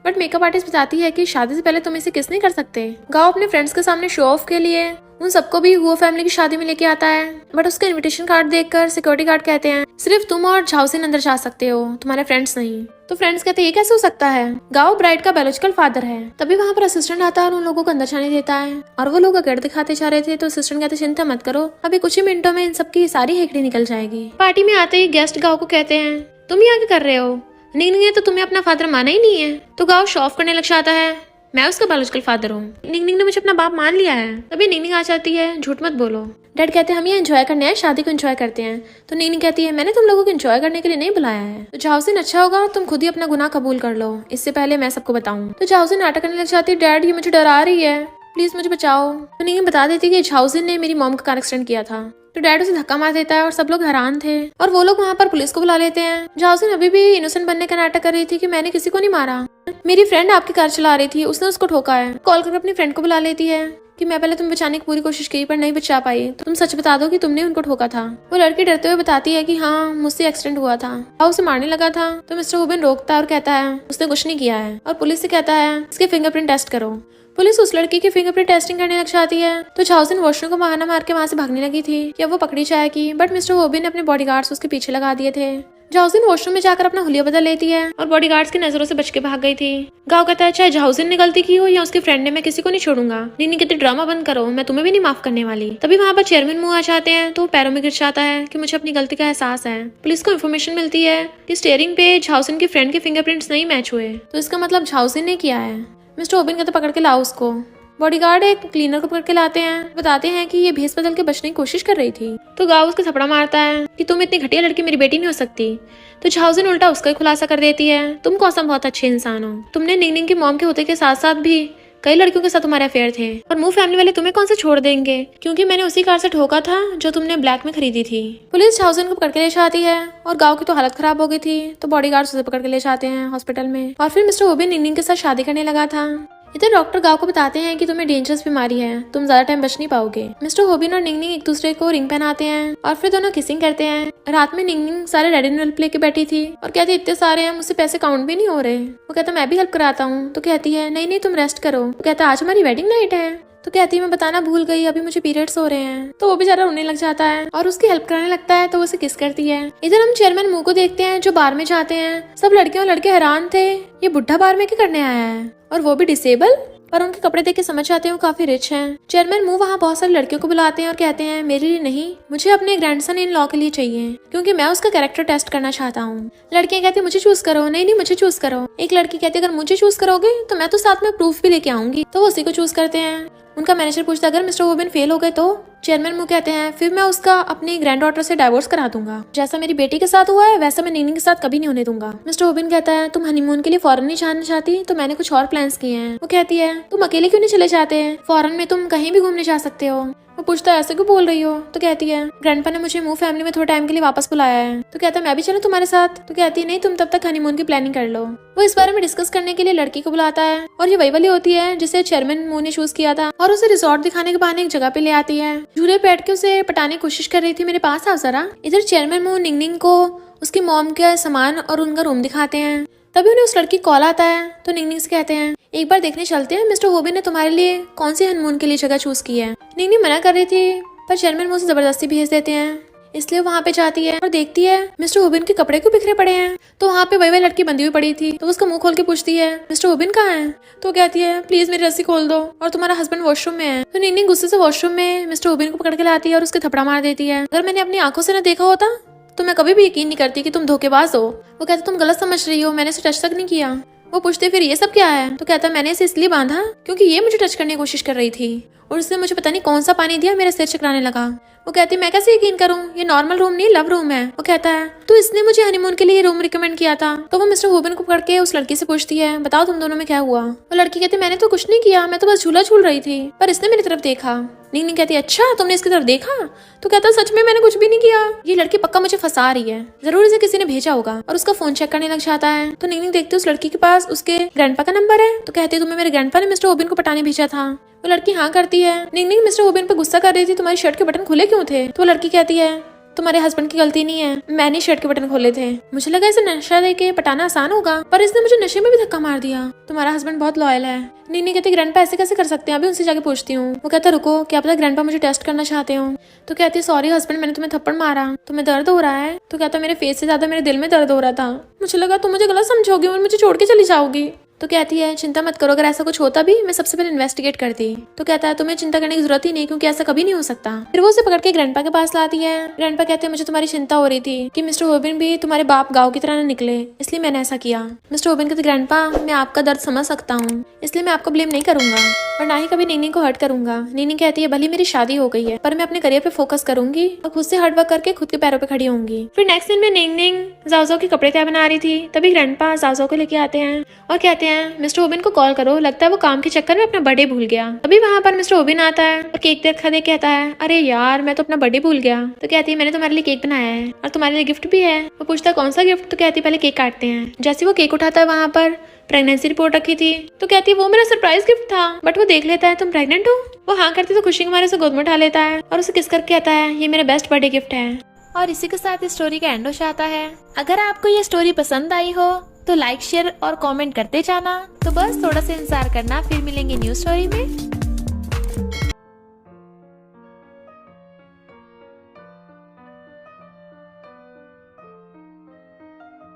बट मेकअप आर्टिस्ट बताती है कि शादी से पहले तुम इसे किस नहीं कर सकते। गाँव अपने फ्रेंड्स के सामने शो ऑफ के लिए उन सबको भी हुआ फैमिली की शादी में लेके आता है, बट उसका इनविटेशन कार्ड देखकर सिक्योरिटी गार्ड कहते हैं सिर्फ तुम और झाउजिन अंदर जा सकते हो, तुम्हारे फ्रेंड्स नहीं। तो फ्रेंड्स कहते हैं ये कैसे हो सकता है, गाँव ब्राइड का बायोलॉजिकल फादर है। तभी वहाँ पर असिस्टेंट आता है और उन लोगों को अंदर जाने देता है, और वो लोग अगर दिखाते जा रहे थे तो असिस्टेंट कहते चिंता मत करो, अभी कुछ ही मिनटों में इन सबकी सारी हेकड़ी निकल जाएगी। पार्टी में आते ही गेस्ट गाँव को कहते हैं तुम यहाँ क्या कर रहे हो, निंगनिंग ने तो तुम्हें अपना फादर माना ही नहीं है। तो गाँव शो ऑफ करने लग जाता है, मैं उसका बायोलॉजिकल फादर हूँ। निंगनिंग ने मुझे अपना बाप मान लिया है। तभी निंगनिंग आ जाती है, झूठ मत बोलो। डैड कहते हैं हम ये एंजॉय करने आए, शादी को एंजॉय करते हैं। तो निंगनिंग कहती है मैंने तुम लोगों को एंजॉय करने के लिए नहीं बुलाया है। तो झाउसिन अच्छा होगा तुम खुद ही अपना गुनाह कबूल कर लो, इससे पहले मैं सबको बताऊं। तो झाउसिन नाटक करने लग जाती है, डैड ये मुझे डरा रही है, प्लीज मुझे बचाओ। तो निंगनिंग बता देती है कि झाउसिन ने मेरी मॉम का कार एक्सीडेंट किया था। तो डैड उसे धक्का मार देता है और सब लोग हैरान थे और वो लोग वहाँ पर पुलिस को बुला लेते हैं। झाउसिन अभी भी इनोसेंट बनने का नाटक कर रही थी कि मैंने किसी को नहीं मारा, मेरी फ्रेंड आपकी कार चला रही थी, उसने उसको ठोका है। कॉल करके अपनी फ्रेंड को बुला लेती है कि मैं पहले तुम्हें बचाने की पूरी कोशिश की पर नहीं बचा पाई, तो तुम सच बता दो कि तुमने उनको ठोका था। वो लड़की डरते हुए बताती है कि हाँ मुझसे एक्सीडेंट हुआ था, उसे मारने लगा था। तो मिस्टर हुबिन रोकता है और कहता है उसने कुछ नहीं किया है और पुलिस से कहता है इसके फिंगरप्रिंट टेस्ट करो। पुलिस उस लड़की की फिंगरप्रिंट टेस्टिंग करने लग जाती है। तो झाउसिन वॉशरूम को बहाना मार के वहाँ से भागने लगी थी कि अब वो पकड़ी जाएगी, बट मिस्टर हुबिन ने अपने बॉडीगार्ड्स उसके पीछे लगा दिए थे। झाउसिन वॉशरूम में जाकर अपना हुलिया बदल लेती है और बॉडीगार्ड्स की नजरों से बच के भाग गई थी। गाँव कहता है चाहे झाउसिन ने गलती की हो या उसके फ्रेंड ने, मैं किसी को नहीं छोड़ूंगा। नीनी कहती ड्रामा बंद करो, मैं तुम्हें भी नहीं माफ करने वाली। तभी वहाँ पर चेयरमैन मुंह आ जाते हैं तो वो पैरों में गिर जाता है कि मुझे अपनी गलती का एहसास है। पुलिस को इन्फॉर्मेशन मिलती है कि स्टीयरिंग पे झाउसिन की फ्रेंड के फिंगरप्रिंट्स नहीं मैच हुए, तो इसका मतलब झाउसिन ने किया है। मिस्टर हुबिन कहते पकड़ के लाओ उसको। बॉडीगार्ड एक क्लीनर को पकड़ के लाते हैं, बताते हैं कि ये भेस बदल के बचने की कोशिश कर रही थी। तो गाँव उसको थपड़ा मारता है कि तुम इतनी घटिया लड़की मेरी बेटी नहीं हो सकती। तो झाउसिन उल्टा उसका ही खुलासा कर देती है, तुम कौन बहुत अच्छे इंसान हो, तुमने निंगनिंग की मॉम के होते के साथ साथ भी कई लड़कियों के साथ तुम्हारे अफेयर थे और मुंह फैमिली वाले तुम्हें कौन से छोड़ देंगे, क्योंकि मैंने उसी कार से ठोका था जो तुमने ब्लैक में खरीदी थी। पुलिस झाउसिन को पकड़ के ले जाती है और गांव की तो हालत खराब हो गई थी, तो बॉडीगार्ड्स उसे पकड़ के ले जाते हैं हॉस्पिटल में। और फिर मिस्टर हुबिन निंगनिंग के साथ शादी करने लगा था। इधर डॉक्टर गांव को बताते हैं कि तुम्हें डेंजरस बीमारी है, तुम ज्यादा टाइम बच नहीं पाओगे। मिस्टर हुबिन और निंगनिंग एक दूसरे को रिंग पहनाते हैं और फिर दोनों किसिंग करते हैं। रात में निंगनिंग सारे रेड एंड लेके बैठी थी और कहती इतने सारे हैं मुझसे पैसे काउंट भी नहीं हो रहे। वो कहता मैं भी हेल्प कराता हूँ। तो कहती है नहीं नहीं तुम रेस्ट करो। वो कहता आज हमारी वेडिंग नाइट है। तो कहती है मैं बताना भूल गई, अभी मुझे पीरियड्स हो रहे हैं। तो वो बेचारा रोने लग जाता है और उसकी हेल्प कराने लगता है, तो वो उसे किस करती है। इधर हम चेयरमैन मुंह को देखते हैं जो बार में जाते हैं। सब लड़कियां और लड़के हैरान थे, ये बुढ़ा बार में क्या करने आया है और वो भी डिसेबल, पर उनके कपड़े देख के समझ जाते हैं वो काफी रिच हैं। चेयरमैन मुंह वहाँ बहुत सारी लड़कियों को बुलाते हैं और कहते हैं मेरे लिए नहीं, मुझे अपने ग्रैंडसन इन लॉ के लिए चाहिए, क्योंकि मैं उसका कैरेक्टर टेस्ट करना चाहता हूँ। लड़कियां कहती मुझे चूज करो। नहीं नहीं मुझे चूज करो। एक लड़की कहती है अगर मुझे चूज करोगे तो मैं तो साथ में प्रूफ भी लेके आऊंगी। तो वो उसी को चूज करते हैं। उनका मैनेजर पूछता है अगर मिस्टर हुबिन फेल हो गए तो चेयरमैन मुंह कहते हैं फिर मैं उसका अपनी ग्रैंड डॉटर से डाइवोर्स करा दूंगा, जैसा मेरी बेटी के साथ हुआ है वैसा मैं निंगनिंग के साथ कभी नहीं होने दूंगा। मिस्टर हुबिन कहता है तुम हनीमून के लिए फॉरेन नहीं जाना चाहती, तो मैंने कुछ और प्लान्स किए हैं। वो कहती है तुम अकेले क्यों नहीं चले जाते, फॉरेन में तुम कहीं भी घूमने जा सकते हो। वो पूछता है ऐसे क्यों बोल रही हो। तो कहती है ग्रैंडपा ने मुझे मुंह फैमिली में थोड़े टाइम के लिए वापस बुलाया है। तो कहता है मैं भी चलूं तुम्हारे साथ। तो कहती है नहीं तुम तब तक हनीमून की प्लानिंग कर लो। वो इस बारे में डिस्कस करने के लिए लड़की को बुलाता है और ये वही वाली होती है जिसे चेयरमैन मुंह ने चूज किया था और उसे रिजॉर्ट दिखाने के बहाने एक जगह पे ले आती है। झूले बैठ के उसे पटाने की कोशिश कर रही थी, मेरे पास आओ जरा। इधर चेयरमैन मुंह निंगनिंग को उसकी मॉम के सामान और उनका रूम दिखाते हैं। तभी उन्हें उस लड़की कॉल आता है। तो निंगनिंग से कहते हैं एक बार देखने चलते हैं मिस्टर हुबिन ने तुम्हारे लिए कौन सी हनीमून के लिए जगह चूज की है। निंगनिंग मना कर रही थी पर चेयरमैन मुझे जबरदस्ती भेज देते हैं, इसलिए वहाँ पे जाती है और देखती है मिस्टर हुबिन के कपड़े क्यों बिखरे पड़े हैं। तो वहाँ पे वही लड़की बंधी हुई पड़ी थी। तो उसका मुंह खोल के पूछती है मिस्टर हुबिन कहाँ है। तो कहती है प्लीज मेरी रस्सी खोल दो और तुम्हारा हस्बैंड वॉशरूम में है। तो निंगनिंग गुस्से से वॉशरूम में मिस्टर हुबिन को पकड़ के लाती है और उसके थपड़ा मार देती है। अगर मैंने अपनी आंखों से न देखा होता तो मैं कभी भी यकीन नहीं करती कि तुम धोखेबाज हो। वो कहता तुम गलत समझ रही हो, मैंने इसे टच तक नहीं किया। वो पूछते फिर ये सब क्या है। तो कहता मैंने इसे इसलिए बांधा क्योंकि ये मुझे टच करने की कोशिश कर रही थी और उसने मुझे पता नहीं कौन सा पानी दिया, मेरा सिर चकराने लगा। वो कहती मैं कैसे यकीन करूं, ये नॉर्मल रूम नहीं लव रूम है। वो कहता है तो इसने मुझे हनीमून के लिए ये रूम रिकमेंड किया था। तो वो मिस्टर हुबिन को पकड़ के उस लड़की से पूछती है बताओ तुम दोनों में क्या हुआ। वो लड़की कहती मैंने तो कुछ नहीं किया, मैं तो बस झूला झूल रही थी पर इसने मेरी तरफ देखा। निंगनिंग कहती अच्छा तुमने इसकी तरफ देखा। तो कहता सच में मैंने कुछ भी नहीं किया, ये लड़की पक्का मुझे फंसा रही है, जरूर इसे किसी ने भेजा होगा। और उसका फोन चेक करने लग जाता है। तो निंगनिंग देखती है उस लड़की के पास उसके ग्रैंडपा का नंबर है। तो कहती है तुम्हें मेरे ग्रैंडपा ने मिस्टर हुबिन को पटाने भेजा था। वो लड़की हाँ करती है। निंगनिंग मिस्टर हुबिन पे गुस्सा कर रही थी तुम्हारी शर्ट के बटन खुले क्यों थे। तो वो लड़की कहती है तुम्हारे हस्बैंड की गलती नहीं है, मैंने शर्ट के बटन खोले थे। मुझे लगा इसे नशा देके पटाना आसान होगा पर इसने मुझे नशे में भी धक्का मार दिया। तुम्हारा हस्बैंड बहुत लॉयल है। निंगनिंग कहती ग्रैंडपा ऐसे कैसे कर सकते हैं, अभी उनसे जाके पूछती हूँ। वो कहता रुको क्या पता ग्रैंडपा मुझे टेस्ट करना चाहते हो। तो कहती सॉरी हस्बैंड मैंने तुम्हें थप्पड़ मारा, तुम्हें दर्द हो रहा है। तो कहता मेरे फेस से ज्यादा मेरे दिल में दर्द हो रहा था, मुझे लगा तुम मुझे गलत समझोगी और मुझे छोड़ के चली जाओगी। तो कहती है चिंता मत करो, अगर ऐसा कुछ होता भी मैं सबसे पहले इन्वेस्टिगेट करती। तो कहता है तुम्हें चिंता करने की जरूरत ही नहीं, क्योंकि ऐसा कभी नहीं हो सकता। फिर वो उसे पकड़ के ग्रैंडपा के पास लाती है। ग्रैंडपा कहते हैं मुझे तुम्हारी चिंता हो रही थी कि मिस्टर ओबिन भी तुम्हारे बाप गाँव की तरह न निकले, इसलिए मैंने ऐसा किया। मिस्टर ओबिन कहते ग्रैंडपा मैं आपका दर्द समझ सकता हूँ, इसलिए मैं आपको ब्लेम नहीं करूंगा और ना ही कभी निंगनिंग को हर्ट करूंगा। निंगनिंग कहती है भले मेरी शादी हो गई है पर मैं अपने करियर पे फोकस करूंगी और खुद से हार्ड वर्क करके खुद के पैरों पे खड़ी होंगी। फिर नेक्स्ट दिन में निंगनिंग जाओ के कपड़े तय बना रही थी, तभी ग्रैंडपा जाओ को लेके आते हैं और कहते हैं मिस्टर ओबिन को कॉल करो, लगता है वो काम के चक्कर में अपना बर्थडे भूल गया। तभी वहाँ पर मिस्टर ओबिन आता है और केक देखा देख कहता है अरे यार मैं तो अपना बर्थडे भूल गया। तो कहती है मैंने तुम्हारे लिए केक बनाया है और तुम्हारे लिए गिफ्ट भी है। वो पूछता है कौन सा गिफ्ट। तो कहती है पहले केक काटते हैं। जैसे वो केक उठाता है वहाँ पर प्रेगनेंसी रिपोर्ट रखी थी। तो कहती है वो मेरा सरप्राइज गिफ्ट था, बट वो देख लेता है तुम प्रेग्नेंट हो। वो हाँ करती तो खुशी के मारे उसे गोद में उठा लेता है और उसे किस करके कहता है ये मेरा बेस्ट बर्थडे गिफ्ट है। और इसी के साथ इस स्टोरी का एंड हो जाता है। अगर आपको ये स्टोरी पसंद आई हो तो लाइक शेयर और कमेंट करते जाना। तो बस थोड़ा सा इंतजार करना, फिर मिलेंगे न्यू स्टोरी में।